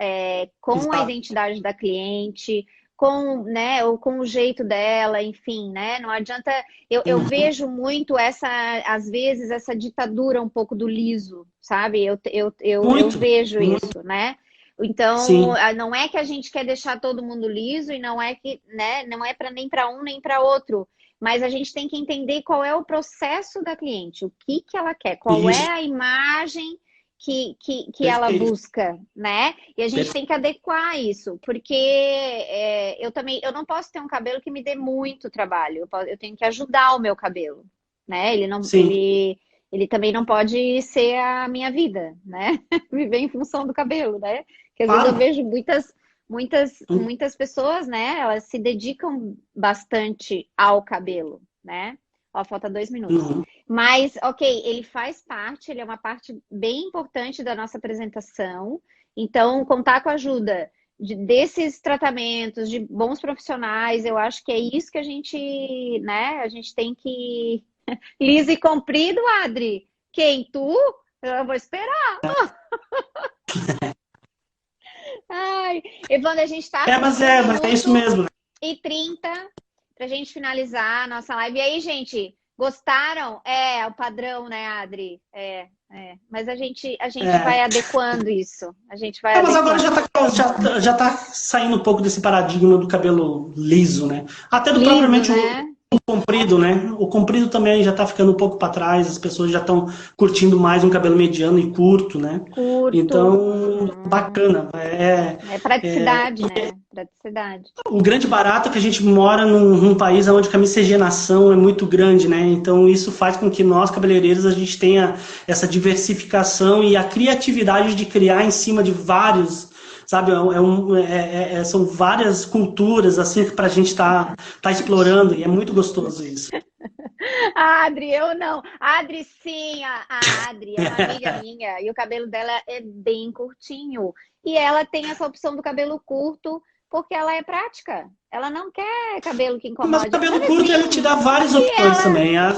com a exato. identidade da cliente, com, né, ou com o jeito dela, enfim, né? Não adianta. Eu Uhum. vejo muito às vezes, essa ditadura um pouco do liso, sabe? Eu Muito, vejo muito, isso, né? Então, sim, não é que a gente quer deixar todo mundo liso e não é que, né, não é para nem para um nem para outro. Mas a gente tem que entender qual é o processo da cliente, o que que ela quer, qual é isso, a imagem que ela perfeito, busca, né? E a gente tem que adequar isso, porque eu não posso ter um cabelo que me dê muito trabalho, eu tenho que ajudar o meu cabelo, né? Ele não, sim, ele também não pode ser a minha vida, né? Viver em função do cabelo, né? Porque às vezes eu claro. vejo muitas pessoas, né? Elas se dedicam bastante ao cabelo, né? Ó, falta 2 minutos. Uhum. Mas, ok, ele faz parte, ele é uma parte bem importante da nossa apresentação. Então, contar com a ajuda desses tratamentos, de bons profissionais, eu acho que é isso que a gente, né? A gente tem que. Liso e comprido, Adri. Quem? Tu? Eu vou esperar. Ai, Evandro, a gente está com Mas um mas é isso minuto mesmo, né? e 30 para a gente finalizar a nossa live. E aí, gente, gostaram? É, o padrão, né, Adri? Mas a gente vai É. adequando isso. A gente vai Mas agora adequando. já tá saindo um pouco desse paradigma do cabelo liso, né? Até do Liso, propriamente né? o comprido, né? O comprido também já tá ficando um pouco para trás, as pessoas já estão curtindo mais um cabelo mediano e curto, né? Curto. Então, bacana. É praticidade, né? Praticidade. O grande barato é que a gente mora num país onde a miscigenação é muito grande, né? Então isso faz com que nós, cabeleireiros, a gente tenha essa diversificação e a criatividade de criar em cima de vários, sabe? São várias culturas assim que para a gente tá explorando e é muito gostoso isso. A Adri, eu não. A Adri, sim. A Adri é uma amiga minha e o cabelo dela é bem curtinho. E ela tem essa opção do cabelo curto porque ela é prática. Ela não quer cabelo que Mas o incomode. cabelo Mas curto ele te assim, dá várias opções também. e ela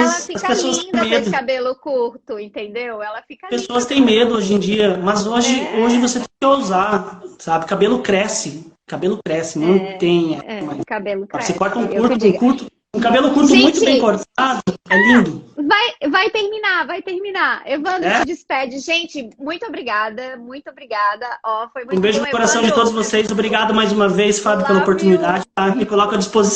As fica pessoas têm linda com esse medo. cabelo curto, entendeu? Ela fica Pessoas linda com têm o cabelo medo hoje em curto. dia, mas hoje você É, tem que ousar, sabe? Cabelo cresce, não tem mais. cabelo Você cresce. corta Eu que diga. um cabelo curto muito bem Gente, cortado, é lindo, vai terminar, vai terminar. Evandro, se né? despede. Gente, muito obrigada, muito obrigada. Ó, foi Um muito beijo bom, no coração de Evandro. todos vocês. Obrigado mais uma vez, Fábio, pela Love oportunidade, you. tá? Me coloco à disposição.